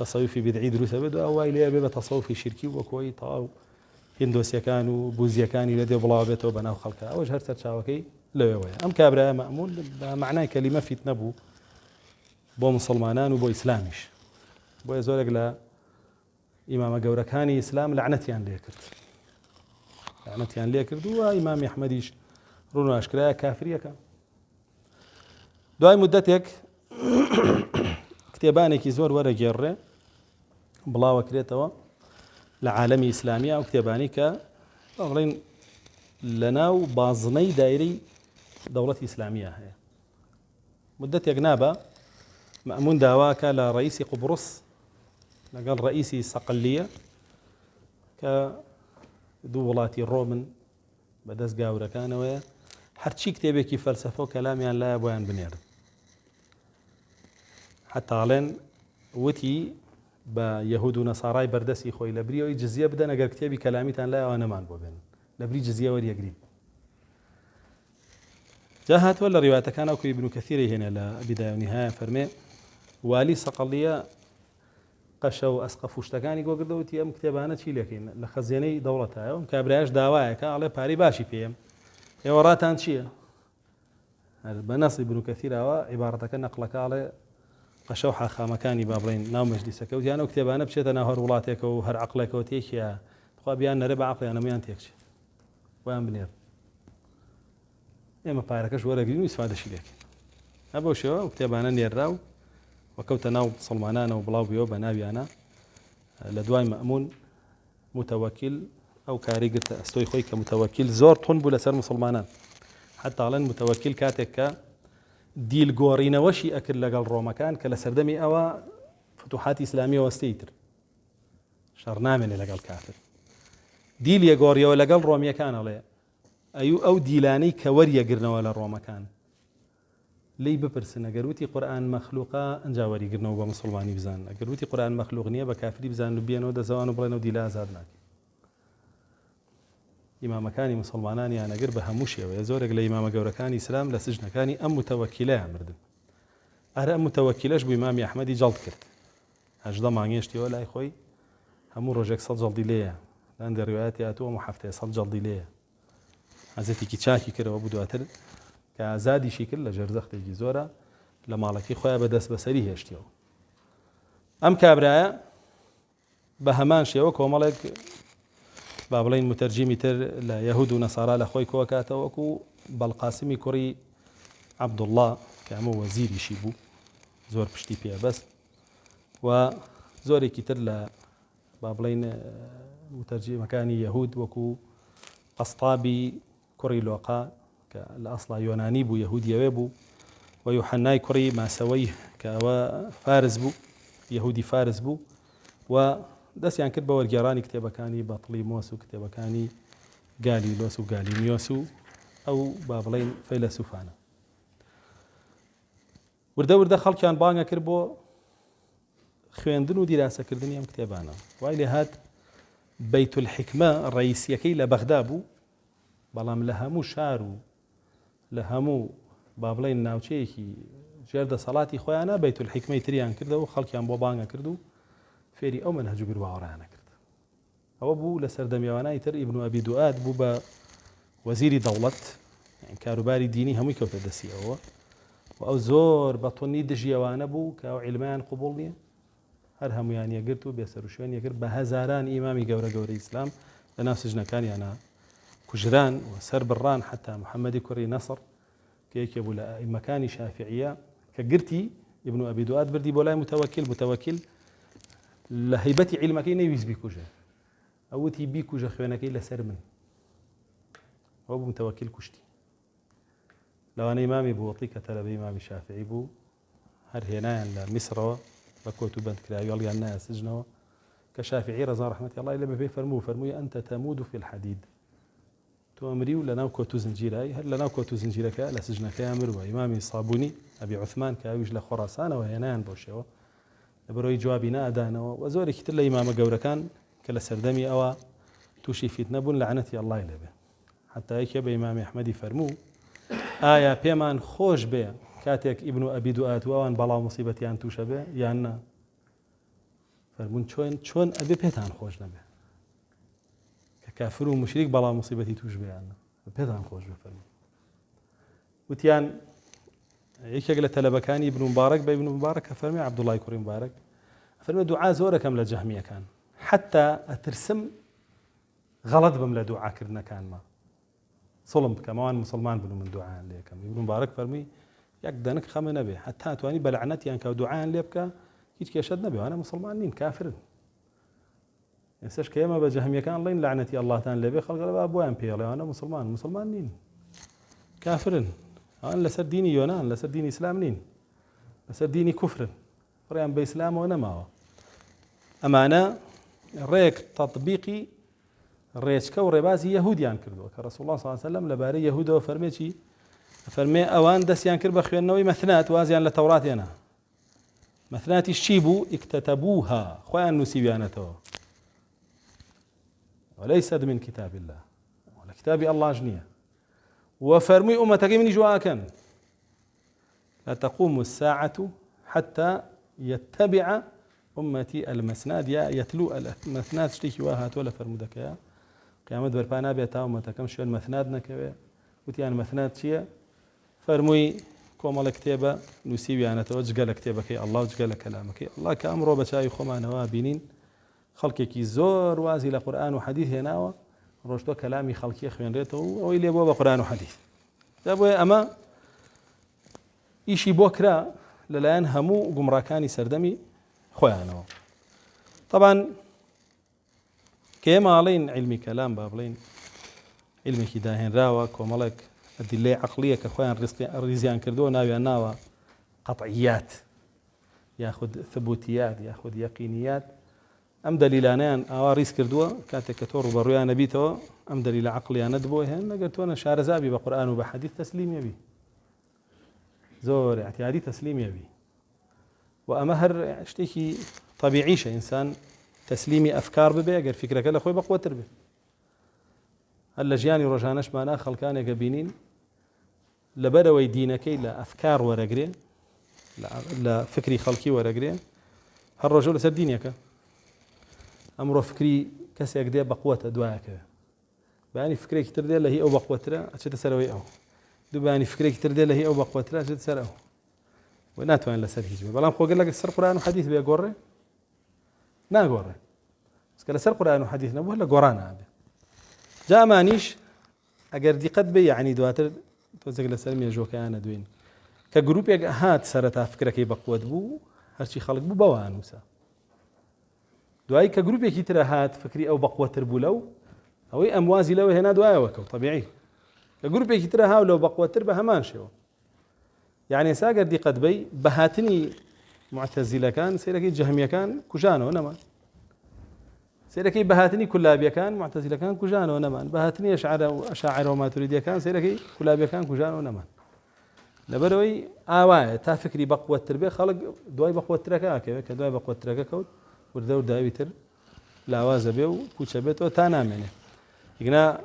تەسەوفی بیدعی دروستە بێت و وای لێ بێ بە تەسەوفی شیرکی وەکۆی تەواو هندۆسیەکان و بوزیەکانی لە دێ بڵاو بێتەوە بەناو خەڵکە ئەوەش هەر سەرچاوەکەی لەوێوەیە ئەم کابرایە مەئمون بە معنای کەلیمە فیتنە بوو بۆ مسلمانان و بۆ ئیسلامیش بۆیە زۆرێک لە ئیمامە گەورەکانی ئیسلام لعنەتیان لێ کرد و ئیمامی ئەحمەدیش ڕوون و ئاشکرایە کافریەکە دوای مدەتێک کتێبانێکی زۆر وەرەگێڕێ بڵاوە کرێتەوە لە عالەمی ئیسلامیە ئەو کتێبانی کە بڵێن لەناو بازنەی دایرەی دەوڵەتی ئیسلامیە هەیە مدەتێک نابە مەئمون داواکە لە ڕئیسی قوبڕس لەگەڵ ڕئیسی سەقلیە کە دوو وڵاتی ڕۆمن بەدەست گاورەکانەوەیە هەرچی کتێبێکی فەلسەفە و کەلامیان لایە بۆیان بنێرن حتاڵێن وتی بە یەهود و نەساڕای بەردەستی خۆی لە بریەوەی جزیە بدەن ئەگەر کتێبی کەلامیتان لای ئەوە نەمان بۆ بێن لە بری جزیە وەریەگرین جا هاتووە لە ڕیواتەکان ئەو ئیبن کەثیرەی هێنێ لە بیدایە و نیهایە فەرمێ والی سەقەڵیە قەشە و ئەسقە فوشتەکانی گۆگردەوتی ئەم کتێبانە چی لەکەین لە خەزیێنەی دەوڵەتایە ئەم کابرایش داوایەکە ئەڵێ پارەی باشی پێم ئێوە ڕاتان چییە بە نەسی ئیبن کەثیرەوە عیبارەتەکە نەقڵەکەڵێ قەشە و حاخامەکانی با بڵێن ناو مەجلیسەکە وتیان ئەو کتێبانە بچێتە ناو هەر وڵاتێکە و هەر عەقڵێکەوە تێکیە خوا بیان نەرێ بە عەقڵیان ئەمەیان تێکچێ بۆیان بنێر ئێمە پارەکەش وەرەگرین و ئیسفادەشی لێکەین هەبەو شێوە ئەو کتێبانە نێررا و وەکەوتە ناو مسڵمانانە و بڵاو بێەوە بە ناویانە لە دوای مەئمون متەوەکیل ئەو کاری گرتە ئەستۆی خۆی کە متەوەکیل زۆر تون بوو لەسەر مسڵمانان حتاڵەن متەوەکیل کاتێک کە دیلگۆڕینەوەشی ئەکرد لەگەڵ ڕۆمەکان کە لە سەردەمی ئەوە فتوحاتی ئیسلامی وەستەی تر شەڕ نامێنێ لەگەڵ کافر دیل یەگۆڕیەوە لەگەڵ ڕۆمیەکانەڵێ ئەو دیلانەی کە وەریەگرنەوە لە ڕۆمەکان لی بپرسن ئەگەر وتی قورئان مەخلوقە ئەنجا وەریگرنەوە بە مسڵمانی بزان ئەگەر وتی قورئان مەخلوق نییە بە کافری بزان و بێنەوە دەزەوان و بڵێنەوە دیلە ئازاد ناکەین ئیمامەکانی مسلمانانیان ئەگەر بە هەموو شێوەیە زۆرێک لە ئیمامە گەورەکانی ئیسلام لە سژنەکانی ئەم متەوەکیلەیان مردن ئەرە ئەم متەوەکیلەش بوو ئیمامی ئەحمەدی جەڵد کرد 18 مانگێشتیەوە لای خۆی هەموو ڕۆژێک 100 جەڵدی لێیە لاندە ڕیوایەتی هاتووە هەموو هەفتەیە 100 جەڵدی لێیە حەزەتێکی چاکی کردەوە بوو دواتر کە ئازادیشی کرد لە ژێرزەختێکی زۆرە لە ماڵەکەی خۆیان بەدەست بەسەری هێشتیەوە ئەم کابرایە بە هەمان شێوە کۆمەڵێک با بڵێن متەرجیمی تر لە یەهود و نەسارا لە خۆی کۆکاتەوە وەکو بەڵقاسمی کوڕی عەبدوڵڵا کە ئەمە وەزیریشی بوو زۆر پشتی پێبەست و زۆرێکی تر لە با بڵێن متەرجیمەکانی یەهود وەکو قەسطابی کوڕی لۆقا کە لە ئەسڵا یۆنانی بوو یەهودیەوێ بوو و یوحەنای کوڕی ماسەوەی کە ئەوە فارس بوو یەهودی فارس بوو و دەستیان کرد بە وەرگێڕانی کتێبەکانی بەطلیمۆس و کتێبەکانی گالیلۆس و گالینیۆس و ئەو با بڵێن فەیلسوفانە وردە وردە خەڵکیان بانگە کرد بۆ خوێندن و دیراسەکردنی ئەم کتێبانە وای لێ هات بەیت الحیکمە ڕئیسیەکەی لە بەغدا بوو بەڵام لە هەموو شار و لە هەموو با بڵێن ناوچەیەکی ژێردەسەڵاتی خۆیانە بەیت الحیکمەی تریان کردەوە و خەڵکیان بۆ بانگە کرد و فێری ئەو مەنهەج و گرباوەڕیانە کرد ئەوە بوو لە سەردەمیێوانای تر ئیبن ئەبی دوئاد بوو بە وەزیری دەوڵەت کاروباری دینی هەمووی کەوتە دەستی ئەوە و ئەو زۆر بەتونی دژیەوانە بوو کە ئەو عیلمەیان قبوڵ نییە هەر هەمویان یەگرت و بێسەر و شوێن یەکرد بە هەزاران ئیمامی گەورە گەورەی ئیسلام لە ناو سژنەکانیانە كجران وسر بران حتى محمد كري نصر كيك يبو مكان شافعية كقرتي ابن أبي دؤاد بردي بولاي متوكل لهيبتي علمك نيويز بيكوجا أو تي بيكوجا خوانك لسر من هو متوكل كشتي لو أنا إمامي بوطيك تلبي إمامي شافعي بو هر هنا لمصر بكوتو بنت كلا يولي الناس سجنوا كشافعي رضا رحمة الله إلا بفي فرموي أنت تمود في الحديد تؤمري ولا ناو كوتو زنجيراي هل لناو كوتو زنجيرك لا سجن كامر وإمامي صابوني أبي عثمان كاويج لخراسان وهنان بوشيو بروي جوابنا أدانا وزوري كتل إمام جورا كان كلا سردمي أو توشي فتنة بن لعنتي الله إليه حتى هيك بإمام أحمد فرمو آية بيمان خوش بيه كاتك ابن أبي دؤاد وان بلا مصيبتي أن توشبه يعني فرمون شون أبي بيتان خوش نبه ككافر ومشرك بلا مصيبتي توشبه يعني بيتان خوش بفرمون وتيان هيك قال تلبكاني ابن مبارك ابن مبارك فرمي عبد الله كريم مبارك فرمي دعاء زورة كم لجهمية كان حتى أترسم غلط بملا دعاء كرنا كان ما صلم كمان مسلمان بنو من دعاء ليكم ابن مبارك فرمي يقدنك خم نبي حتى تواني بلعنتي يعني كدعاء ليبك كيش كيشد نبي وانا مسلمانين كافر ينساش كيما بجهمية كان الله لعنتي الله تعالى لبي خلق ابوان بيلا انا مسلمانين كافر أنا لسر ديني يونان لسر ديني إسلامنين لسر ديني كفر فريان بإسلام وأنا معه أمانة ريك تطبيقي ريشكا وربازي يهوديان كردو كرسول الله صلى الله عليه وسلم لباري يهودا وفرميتي فرمي أوان دسيان كربا خوينوي مثنات وازيان لتوراتي أنا مثنات الشيبو اكتتبوها خوان نسيبيانته وليست من كتاب الله ولا كتاب الله جنيه وفرمي أمتك من جواكا لا تقوم الساعة حتى يتبع أمتي المسناد يتلو المسناد شتيكي واهات ولا فرمودك يا قيامت بربانا بيتا أمتكم شو المسناد نكوي وتيان مسناد شيء فرمي كومال كتابة نسيبي أنا توجه كتابك الله وجه كلامك الله كأمره بشاي خما نوابينين خلقك زور وازي لقرآن وحديث هنا رجتو كلامي خلقي خوين ريته ويلي بو قرآن وحديث دابو اما إشي بوكرا للان همو قمراكاني سردمي خويانو طبعا كيما علين علمي كلام بابلين علمي كداهن راوا كومالك الدليل عقلية كخوان رزيان كردو ناوي ناوا قطعيات ياخذ ثبوتيات ياخذ يقينيات أم دليلانان أواريس كردوا كانت كتور برويا نبيته أم دليل عقلي أنا دبوه هن قلت أنا شارزابي بقرآن وبحديث تسليم يبي زور اعتيادي تسليم يبي وأمهر اشتكي طبيعي شيء إنسان تسليمي أفكار ببي أجر فكرك لا خوي بقوة تربي هلا جياني رجانش ما ناخل كان يقبينين لبدوي دينك لا أفكار ورقري لا فكري خلقي ورقري هالرجل سر دينك أمر فكري كسيك دي بقوة دواك باني فكري كتر دي اللي هي أو بقوة ترى أشد سروي أو دو باني فكري كتر دي اللي هي أو بقوة ترى أشد سر أو وناتو أن لسر هجمة بلام خو قال لك السر قرآن وحديث بيا قرة نا قرة بس قال السر قرآن وحديث نبوه لا قرآن هذا جاء مانيش أجر دي قد بي يعني دواتر توزق لسلمي جوك أنا دوين كجروب يج هات سرتها فكرك بقوة بو هالشي خلق بو بوان موسى دعاي كجروب يكتر هات فكري أو بقوة تربو لو أو أموازي لو هنا دعاء وكو طبيعي كجروب يكتر ها ولو بقوة تربه همان شو يعني ساقر دي قد بي بهاتني معتزلة كان سيركي جهمية كان كجانو نما سيركي بهاتني كلابية كان معتزلة كان كجانو نما بهاتني أشاعر وما تريد كان سيركي كلابية كان كجانو نما لبروي آواء تا فكري بقوة تربه خلق دعاي بقوة تركا كيف كدعاي بقوة تركا كود وردور داويتر لاواز بيو كوتش بيتو تانا منه يقنا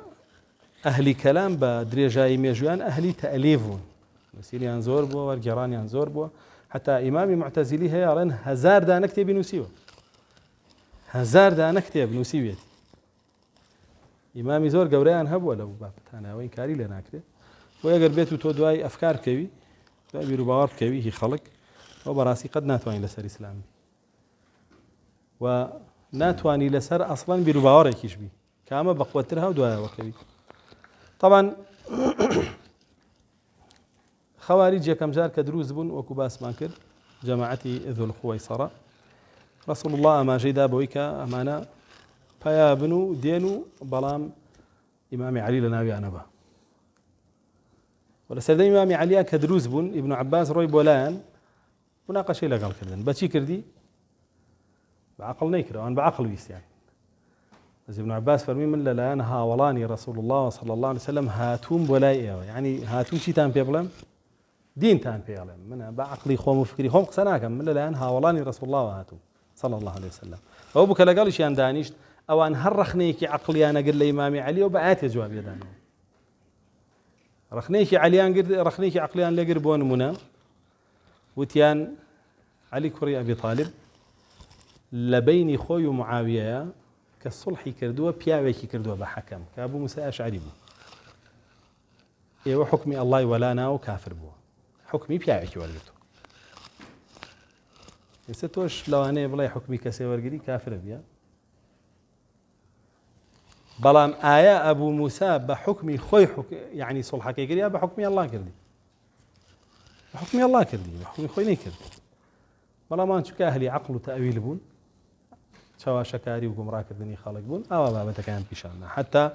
أهلي كلام بدرجة ميجوان أهلي تأليفون مسيلي أنزور بو ورجراني أنزور بو حتى إمامي معتزلي هي يرن هزار دا نكتب نسيوه هزار دا نكتب نسيوه إمامي زور قوريان هب ولا باب تانا وين كاري لنا كده ويقر بيتو تو دواي أفكار كوي دواي بيرو باور كوي هي خلق وبراسي قد ناتواني لسر إسلامي وناتواني لسر أصلا بيرو باوري كيش بي كاما بقوترها ودوايا وكوي طبعا خوارج يكم جار كدروز بون وكباس ماكر جماعتي ذو الخويصرة رسول الله أما جيدا بويكا أمانا فيا بنو دينو بلام إمام علي لناوي أنبا ولسردين إمام علي كدروز بون ابن عباس روي بولان مناقشة لقال كردن بچي كردي بعقل نيكر وأنا بعقل بيس يعني بس ابن عباس فرمي من لان هاولاني رسول الله صلى الله عليه وسلم هاتون بولاي يعني هاتون شي تان بيبلم دين تان بيبلم من بعقلي خوم وفكري خوم قسناكم من لان هاولاني رسول الله وهاتون صلى الله عليه وسلم هو بك لقال شي دانيش او ان هرخنيكي عقلي انا قل لي امامي علي وبعات جواب يدانو رخنيكي عليان قد رخنيكي عقليان لقربون منا وتيان علي كري ابي طالب لبين خوي معاويه كالصلح كردوه بياويكي كردوه بحكم كابو موسى أشعري بو إيوه حكمي الله ولانا وكافر بو حكمي بياويكي ورقتو يستوش لو أنا بلاي حكمي كسي ورقري كافر بيا بلام آية أبو موسى بحكمي خوي يعني صلحك يقريها بحكمي الله كردي بحكمي الله كردي بحكمي خوي نيكردي بلام أنتو كأهلي عقل وتأويل بون شوا شكاري وقمرا كردني خالق بون أو بابا كان بيشانا حتى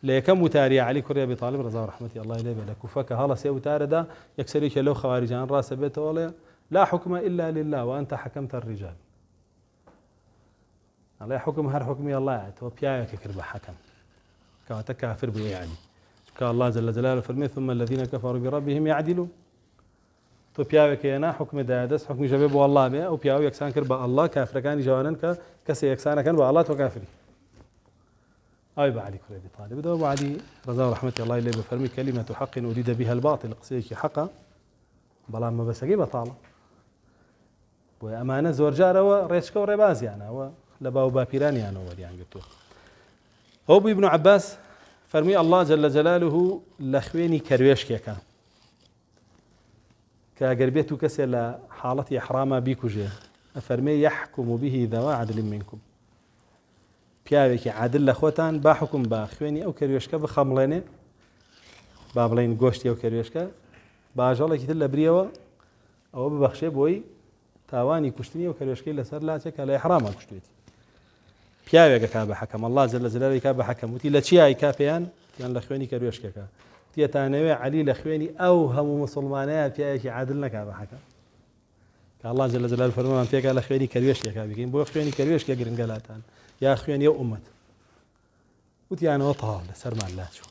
ليكم وتاري علي كري أبي طالب رضا ورحمتي الله إليه بلا كفك هلا سيو تاردا يكسريك لو خوارجان راس بيته ولا لا حكم إلا لله وأنت حكمت الرجال على حكم هر حكمي الله تو بياك كرب حكم كما تكافر به يعني قال الله جل جلاله فرمي ثم الذين كفروا بربهم يعدلون تو بياك أنا حكم دادس حكم جبب والله به أو بياو يكسان كرب الله كافر كان جوانا كسي يكسان كان بالله تو كافري أي بعلي كل أبي طالب ده وبعدي رضا ورحمة الله إليه بفرمي كلمة حق أريد بها الباطل قصيك حقا بلا ما بس أجيبها طالع وأمانة زور جارة وريشكا ورباز يعني هو لباو بابيران يعني هو يعني قلتوه هو ابن عباس فرمي الله جل جلاله لخويني كرويش كيكا كقربيته كسل حالة إحرامه بيكوجه فرمي يحكم به ذوى عدل منكم پیاوێکی عادل لە خۆتان با حکم با خوێنی ئەو کەروێشکە بخەمڵێنێ با بڵێن گۆشتی ئەو کەروێشکە باژەڵێکی تر لە بریەوە ئەوە ببەخشێ بۆی تاوانی کوشتنی ئەو کەروێشکەی لەسەر لاچێکە لە ئیحراما کوشتێتی پیاوێکە کا بە حەکەم الله جل جلاله کا بە حەکەم وتی لە چیای کا پێیان یان لە خوێنی کەروێشکەکە تێتانەوێ علی لە خوێنی ئەو هەموو مسلمانەیە پیاوێکی عادل نەکا بە حەکەم کە الله جل جلاله فەرموویان پێکا لە خوێنی کەروێشکێکا بکەین بۆ خوێنی کەروێشکە گرنگە لاتان يا أخوان يا أمت وتي أنا وطها لسر ما الله شو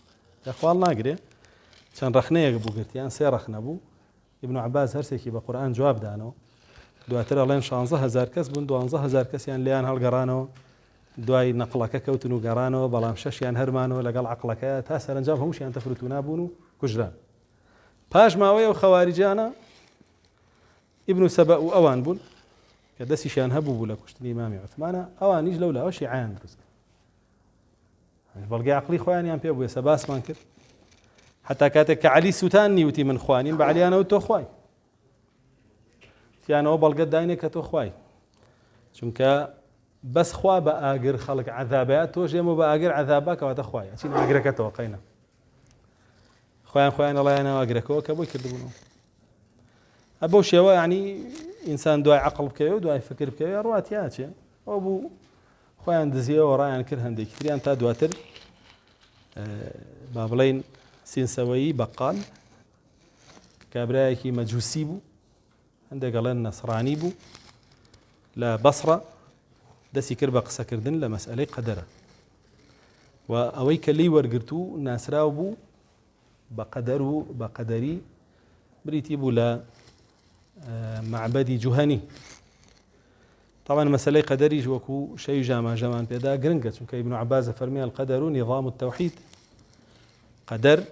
يا أخوان ناقري كان رخنيه أبو قرتيان سير رخنا أبو ابن عباس هرسيكي بالقرآن جواب دانو دواتر لين شانزه هزار كس بون 12000 كس يعني ليان هالقرانو دواي نقلك كوتنو قرانو بلام شش يعني هرمانو لقال عقلك تاسر انجاب همش يعني تفرتونا بونو كجران باش ماوية وخوارجانا ابن سبأ وأوان بون كدسي شان هبو بولا كشتني إمامي عثمان أوانيج لولا وشي عان درست يعني بلقي عقلي خواني أم بيبوي سباس مانكر حتى كاتك علي سوتاني وتي من خوانين بعلي أنا وتو خواي تي أنا وبلقى دايني كتو خواي چونك بس خوا بآجر خلق عذابات توجي مو بآجر عذابك وتخواي عشان آجرك توقينا خوان الله أنا آجرك وكبوي كدبونه أبو شيوا يعني إنسان دواي عقل بكيو ودواي فكر بكيو رواتياتي أبو خوان دزيه ورايان كرهن ديك تريان تا دواتر بابلين سينسوي بقال كابرايكي مجوسي بو عندك قالن نصراني بو لا بصرة دسي كربا قصة كردن لمسألة قدرة وأويك اللي ورقرتو ناس راوبو بقدرو بقدري بريتي بو لا معبدي جهني طبعا مسألة قدري وكو شيء جامع جمان بيدا قرنقة چونك ابن عباس فرمي القدر نظام التوحيد قدر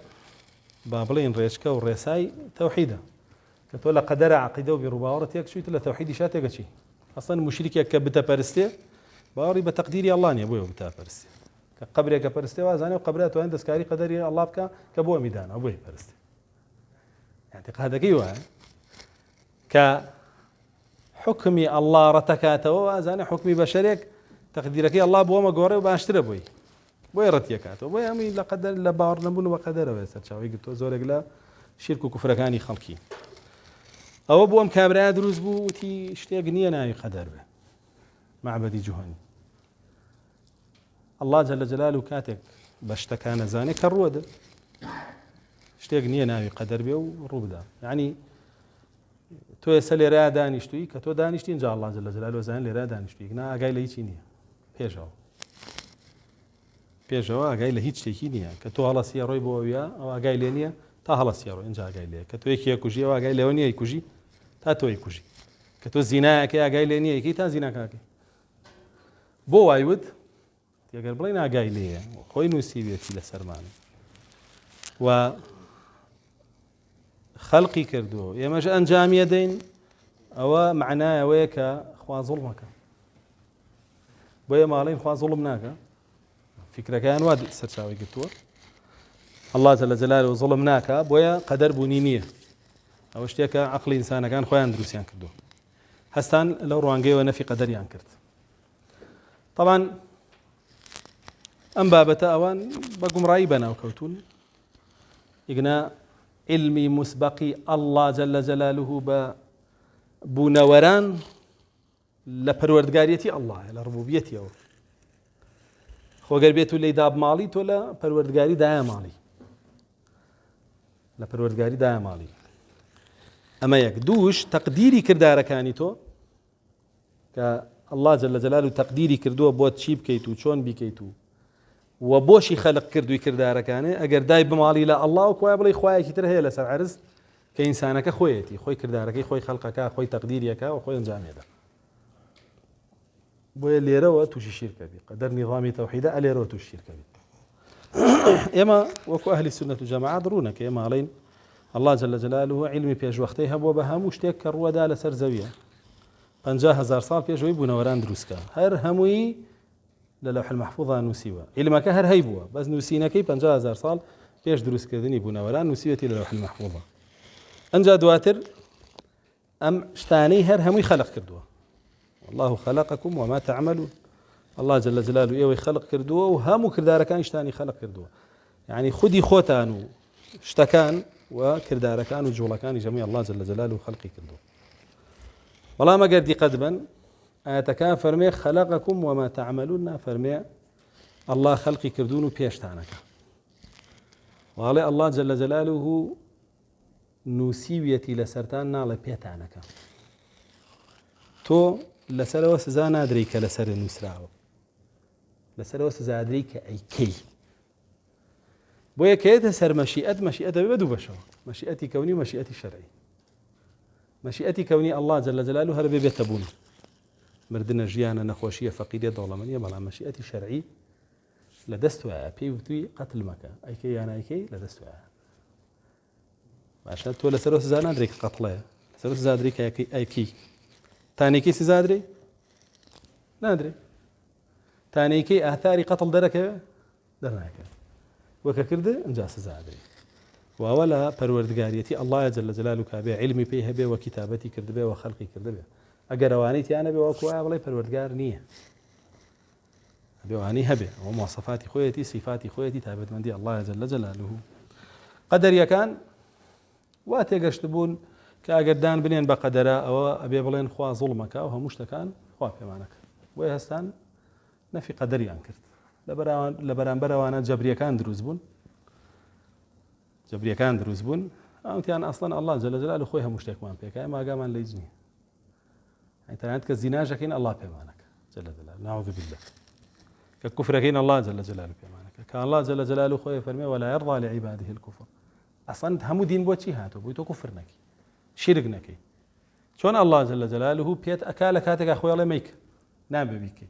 بابلين ريشكا والريساي توحيدا كتولا قدر عقيدة وبرباورتك شو يتلا توحيدي شاتك شي أصلا مشرك يكبتا بارستي باوري بتقديري الله ني ابوي بتا بارستي كقبرك بارستي وازاني وقبرات وين دسكاري قدري الله بك كبو ميدان ابوي بارستي اعتقادك ايوه كحكمي الله رتكاته وازاني حكمي بشريك تقديرك الله بوما غوري وباشتري بوي بۆیە ڕەتیەکاتەوە بۆی ئەمی لە قەدەر لە باوەڕ نەبوون بە قەدەرەوە سەرچاوی گرتووە زۆرێک لە شیرک و کوفرەکانی خەڵکی ئەوە بۆ ئەم کابرایە دروست بوو وتی شتێک نییە ناوی قەدەر بێ معبەدی جوهانی الله جل جلاله کاتێک بە شتەکان نەزانێ کە ڕووە دە شتێک نییە ناوی قەدەر بێ و ڕوو بدە یعنی تۆ ێستا لێرە دانیشتووی کە تۆ دانیشتی اینجا الله جل جلاله زانێ لێرە دانیشتووی نا ئاگای لە هیچی نییە پێشەوە ئاگای لە هیچ شتێکی نییە کە تۆ هەڵەسیە ڕۆی بۆ ئەوە ئەو ئاگای لێ نییە تا هەڵەسیە ڕۆی اینجا ئاگای لێ کە تۆ یەکی کوژی ئەو ئاگای لێوە نییە کوژی تا تۆی کوژی کە تۆ زینایەکەی ئاگای لێ نییە یەکەی تا زیناکەکەی بۆ وایوت ئەگەر بڵێ ئاگای لێیە خۆی نووسیوێتی لە سەرمانە و خەڵقی کردووە ئێمەش ئەنجامیە دەین ئەوە معنای ئەوەیە کە خوا زوڵمەکە بۆیە ماڵین خوا زوڵم ناکە فکرەکەیان وا سەرچاوی گرتووە الله جل جلاله زوڵم ناکە بۆیە قەدەر بوونی نییە ئەوە شتێکە عەقڵی ئینسانەکان خۆیان دروستیان کردووە هەستان لەو ڕوانگەیەوە نەفی قەدەریان کرد طبعا ئەم بابەتە ئەوان بە گومڕایی بەناوکەوتون ئیگنا علمی مسبقی الله جل جلاله بە بوونەوەران لە پەروەردگاریەتی الله لە ڕبوبیەتیەوە خۆگەر بێت و لێی دابماڵی تۆ لە پەروەردگاری دایەماڵی لە پەروەردگاری دایەماڵی ئەمە یەک دووش تەقدیری کردارەکانی تۆ کە الله جل جلاله تەقدیری کردووە بۆ چی بکەیت و چۆن بیکەیت و بۆشی خەلق کردووی کردارەکانێ ئەگەر دای بماڵی لە الله و کوای بڵێ خوایەکی تر هەیە لەسەر عەرز کە ئینسانەکە خۆیەتی خۆی کردارەکەی خۆی خەڵقەکە خۆی تەقدیریەکە و خۆی ئەنجامێدا بۆیە لێرەوە تووشی شیرکە بێت قەدەر نیظامی تەوحیدە ئەلێرەوە تووشی شیرکە بێت ئێمە وەکو ئەهلی سونەت و جەماعەت ڕوونەکە ئێمە ئەڵێین الله جل جلاله علمی پێشوەختەی هەبووە بە هەموو شتێک کە ڕووەدا لەسەر زەویە 50,000 ساڵ پێشەوەی بوونەوەران دروستکە هەر هەمووی لە لەوح المەحفوظا نووسیوە علمەکە هەر هەی بووە بەس نووسینەکەی 50,000 ساڵ پێش دروستکردنی بوونەوەران نووسیوەتی لە لەوح المەحفوظا ئەنجا دواتر ئەم شتانەی هەر هەمووی خەلق کردووە والله خلقكم وما تعملون الله جل جلاله ئێوەی خەلق کردووە و هەموو کردارەکان شتانی خەلق کردووە یعنی خودی خۆتان و شتەکان و کردارەکان و جوڵەکانی جەمیع الله جل جلاله خەلقی کردووە بەڵام ئەگەر دیقەت بن ئاەتەکان فەرمێ خەلقكم وما تعملون فەرمێ الله خەلقی کردوون و پێشتانەکە واڵێ الله جل جلاله نووسیویەتی لەسەرتان ناڵێ پێتانەکە تۆ لەسەرەوە سزا نادرێی کە لەسەر نووسراوە لەسەرەوە سزادرێی کە ئەیکەی بۆ یەکەیەتە سەر مەشیئەتە بێ دوو بەشەوە مەشیئەتی کەونی و مەشیئەتی شەرعی مەشیئەتی کەونی الله جل جلاله هەر بێتە بوون مردنە ژیانە نەخۆشیە فەقیریە دەوڵەمەندیە بەڵام مەشیئەتی شەرعی لە دەست وایە پێی وتووی قەتل مەکە ئەیکەی یان ئەیکەی لە دەست وایە باشە تۆ لەسەرەوە سزا نادرێی کە قەتڵەیە لەسەرەوە سزادرێی کە ئەیکەی تانێکی سزادرێ نادرێ تانێکی ئاثاری قەتڵ دەرەکەوێ دەرناکەوێت وەکە کردە ئەنجا سزادرێ واوە لە پەروەردگاریەتی الله جل جلاله کابێ علمی پێی هەبێ و کتابەتی کردبێ و خەلقی کردبێ ئەگەر ئەوانەی تیانە بێ وەکو وایە بڵێ پەروەردگار نییە ئەوانەی هەبێ ئەوە مواصفاتی خۆیەتی صفاتی خۆیەتی تایبەتمەندی الله جل جلاله قەدەریەکان وا تێگەشت بوون کە ئەگەردان بنێن بە قەدەرە ئەوە ئەبێ بڵێن خوا زوڵمەکە و هەموو شتەکان خوا پێمانەکە بۆیە هەستان نەفی قەدەریان کرد لە بەرامبەرەوانە جەبریەکان دروست بوون ئەوتیان ئەسڵەن الله جل جلاله خۆی هەموو شتێکمان پێکایە ماگامان لە هیچ نییە تەنانەت کە زیناژەکەین الله پێمانەکە جل جلاله نعوذ بالله کە کوفرەکەین الله جل جلاله پێمانەکە کە الله جل جلاله خۆی فەرمێ ولا يرضى لعباده الكفر ئەسڵەن هەموو دین بۆچی هاتووە بۆی تۆ کوفر نەکەی شرک نەکەی چۆن الله جل جلاله پێت ئەکا لە کاتێکا خۆی ئەڵێ مەیکە نابێ بیکەی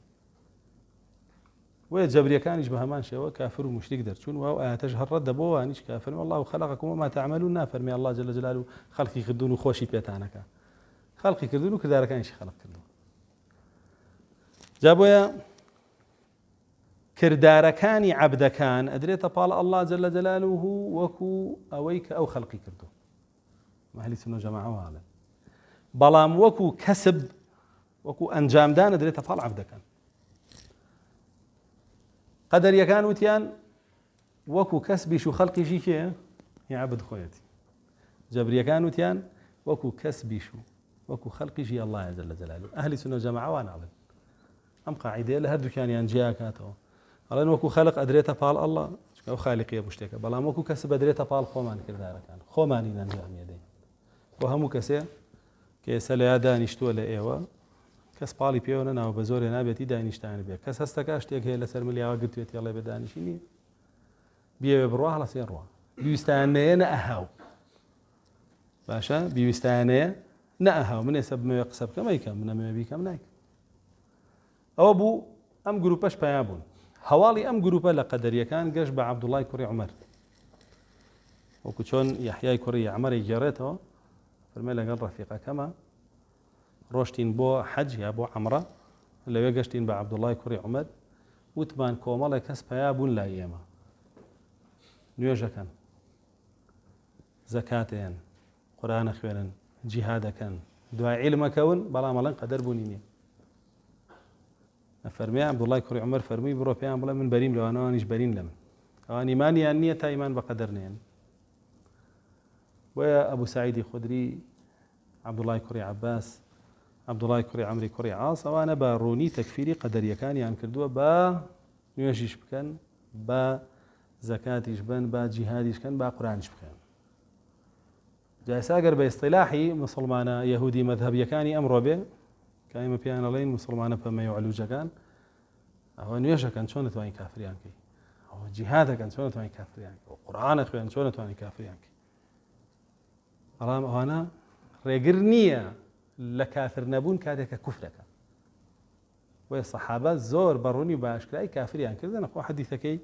وەیە جەبریەکانیش بە هەمان شێوە کافر و مشریک دەرچوون و ئاەتەش هەڕەت دەبەوانیش کە فەرمێ والله خەلقەکم وما تعملون نافەرمێ الله جل جلاله خەڵقی کردوون و خۆشی پێتانەکە خەڵقی کردوون و کردارەکانیشی خەلق کردوون جا بۆیە کردارەکانی عەبدەکان ئەدرێتە پاڵ الله جل جلاله وەکو ئەوەی کە ئەو خەلقی کردو ئەهلی سونە جەماعە واڵێن بەڵام وەکو کەسب وەکو ئەنجامدان ئەدرێتە پاڵ عەبدەکان قەدەریەکان وتیان وەکو کەسبیش و خەڵقیشی کێ یعبد خۆیەتی، جەبریەکان وتیان وەکو کەسبیش و وەکو خەڵقیشی ئەڵڵایە جەل جەلالوه. ئەهلی سونە وجەماعە وان ئەڵێن ئەم قاعیدەیە لە هەردووکیانیان جیا کاتەوە، ئەڵێن وەکو خەڵق ئەدرێتە پاڵ ئەڵڵا چونکە ئەو خالیقیە بۆ شتێکە، بەڵام وەکو کەسب ئەدرێتە پاڵ خۆمان کردارەکان، خۆمانی ئەنجامیە دەین. بۆ هەموو کەسێ کە ئێستا لە یا دانیشتووە لە ئێوە کەس پاڵی پێوە نەناوە بە زۆرێ نابێتی دانیشتانی بێت، کەس هەستەکە شتێک هەیە لەسەر ملیاوە گرتوێت ئەڵێ بە دانیشی نییە، بیەوێ بڕوا هەڵەسێن ڕوا، بیویستانەیە نە ئەهاو باشە، بیویستانەیە نە ئەهاو، من ئێستا بمەوێ قسە بکەم ئەیکەم، منەمەوێ بیکەم نایکەم. ئەوە بوو ئەم گروپەش پیا بوون. هەواڵی ئەم گروپە لە قەدەریەکان گەشت بە عەبدوڵای کوڕی عومەر، وەکو چۆن یەحیای کوڕی عەمەری گێڕێتەوە فەرمێ لەگەڵ ڕەفیقەکەمە ڕۆشتین بۆ حەج یا بۆ عەمرە، لەوێ گەشتین بە عەبدوڵای کوڕی عومەر، وتمان کۆمەڵێک کەس پیا بوون لای ئێمە، نوێژەکەن، زەکاتێن، قورئانە خوێنن، جیهادەکەن، دوای عیلمەکەون، بەڵام ئەڵێن قەدەر بوونی نییە. فەرمی عەبدوڵای کوڕی عومەر فەرمووی بڕۆ پێیان بڵێ من بەریم لەوانەوانیش بەریم لە من، ئەوان ئیمانیان نییە تا ئیمان بە قەدەر نێن. وەیە ئەبوو سەعیدی خودری، عەبدوڵای کوڕی عەباس، عەبدوڵای کوڕی عەمری کوڕی عاس، ئەوانە بە ڕوونی تەکفیری قەدەریەکانیان کردووە بە نوێژیش بکەن، بە زەکاتیش بن، بە جیهادیش بکەن، با قورئانیش بکەن. جا ئێستا ئەگەر بە ئیستیلاحی موسڵمانە یەهودی مەذهەبیەکانی ئەمڕۆ بێ کە ئێمە پێیان ئەڵێن موسڵمانە پەمەی و عەلووجەکان، ئەوە نوێژەکەن چۆن دەتوانین کافریان کەی، ئەوە جیهادەکەن چۆن دەتوانین کافریان کەی، قورئانە خوێن چۆن دەتوانین کافریان کەی. بەڵام ئەوانە ڕێگر نییە لە کافر نەبوون کاتێککە کوفرەکە. وەیە سەحابە زۆر بەڕوونی و باشکرای کافریان کردن. خۆ حەدیثەکەی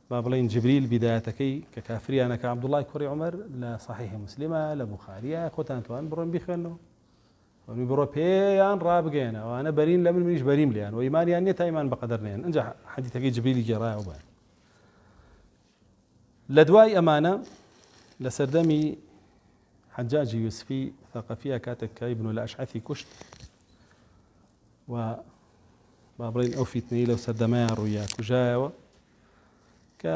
با بڵین جبریل بیدایەتەکەی کە کافریانەکە عەبدوڵای کوڕی عومەر لە صحیح مسلمە، لە بوخاریە، خۆتان توان بڕۆن بیخوێنەوە، فەرمی بڕۆ پێیان ڕابگەێنە، ئەوانە بەرین لە من، منیش بەریم لیان، و ئیمانیان نییە تا ئیمان بە قەدەر نێن. ئەنجا حەدیثەکەی جبریلی گێڕایەوە بە لە دوای ئەمانە لە سەردەمی حەجاجی یوسفی ثەقەفیە کاتێک کە ئیبن الئەشعەثی کوشت و با بڵین ئەو فیتنەی لەو سەردەمایان ڕوویە کوژایەوە کە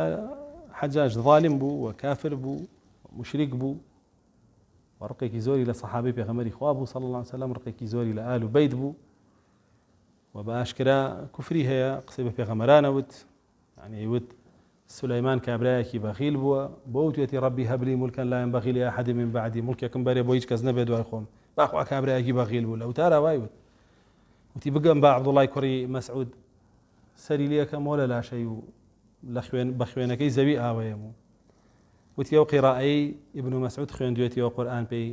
حەجاج ظالم بوو و کافر بوو، مشریک بوو، وڕقێکی زۆری لە سەحابەی پێغەمبەری خوا بوو صلی الله علیه وسلم، ڕقێکی زۆری لە ئال و بەیت بوو و بە ئاشکرا کوفری هەیە، قسەی بە پێغەمبەرانە وت، یعنی وت سولەیمان کابرایەکی بەخیل بووە، بۆ وتێتی ڕەبی هەب لی مولکەن لا ينبغي لأحد من بعدی، مولکێکم بەرێ بۆ هیچ کەس نەبێ دوای خۆم. باخوا کابرایەکی بەخیل بوو، لەو تارە وای وت، وتی بگەم بە عەبدوڵای کوڕی مەسعود سەری لێ یەکەمەوە لە لاشەی و بە خوێنەکەی زەوی ئاوەیەم و وتی ئەو قیراءەی ئیبن مەسعود خوێندوێتیەوە قورئان پێی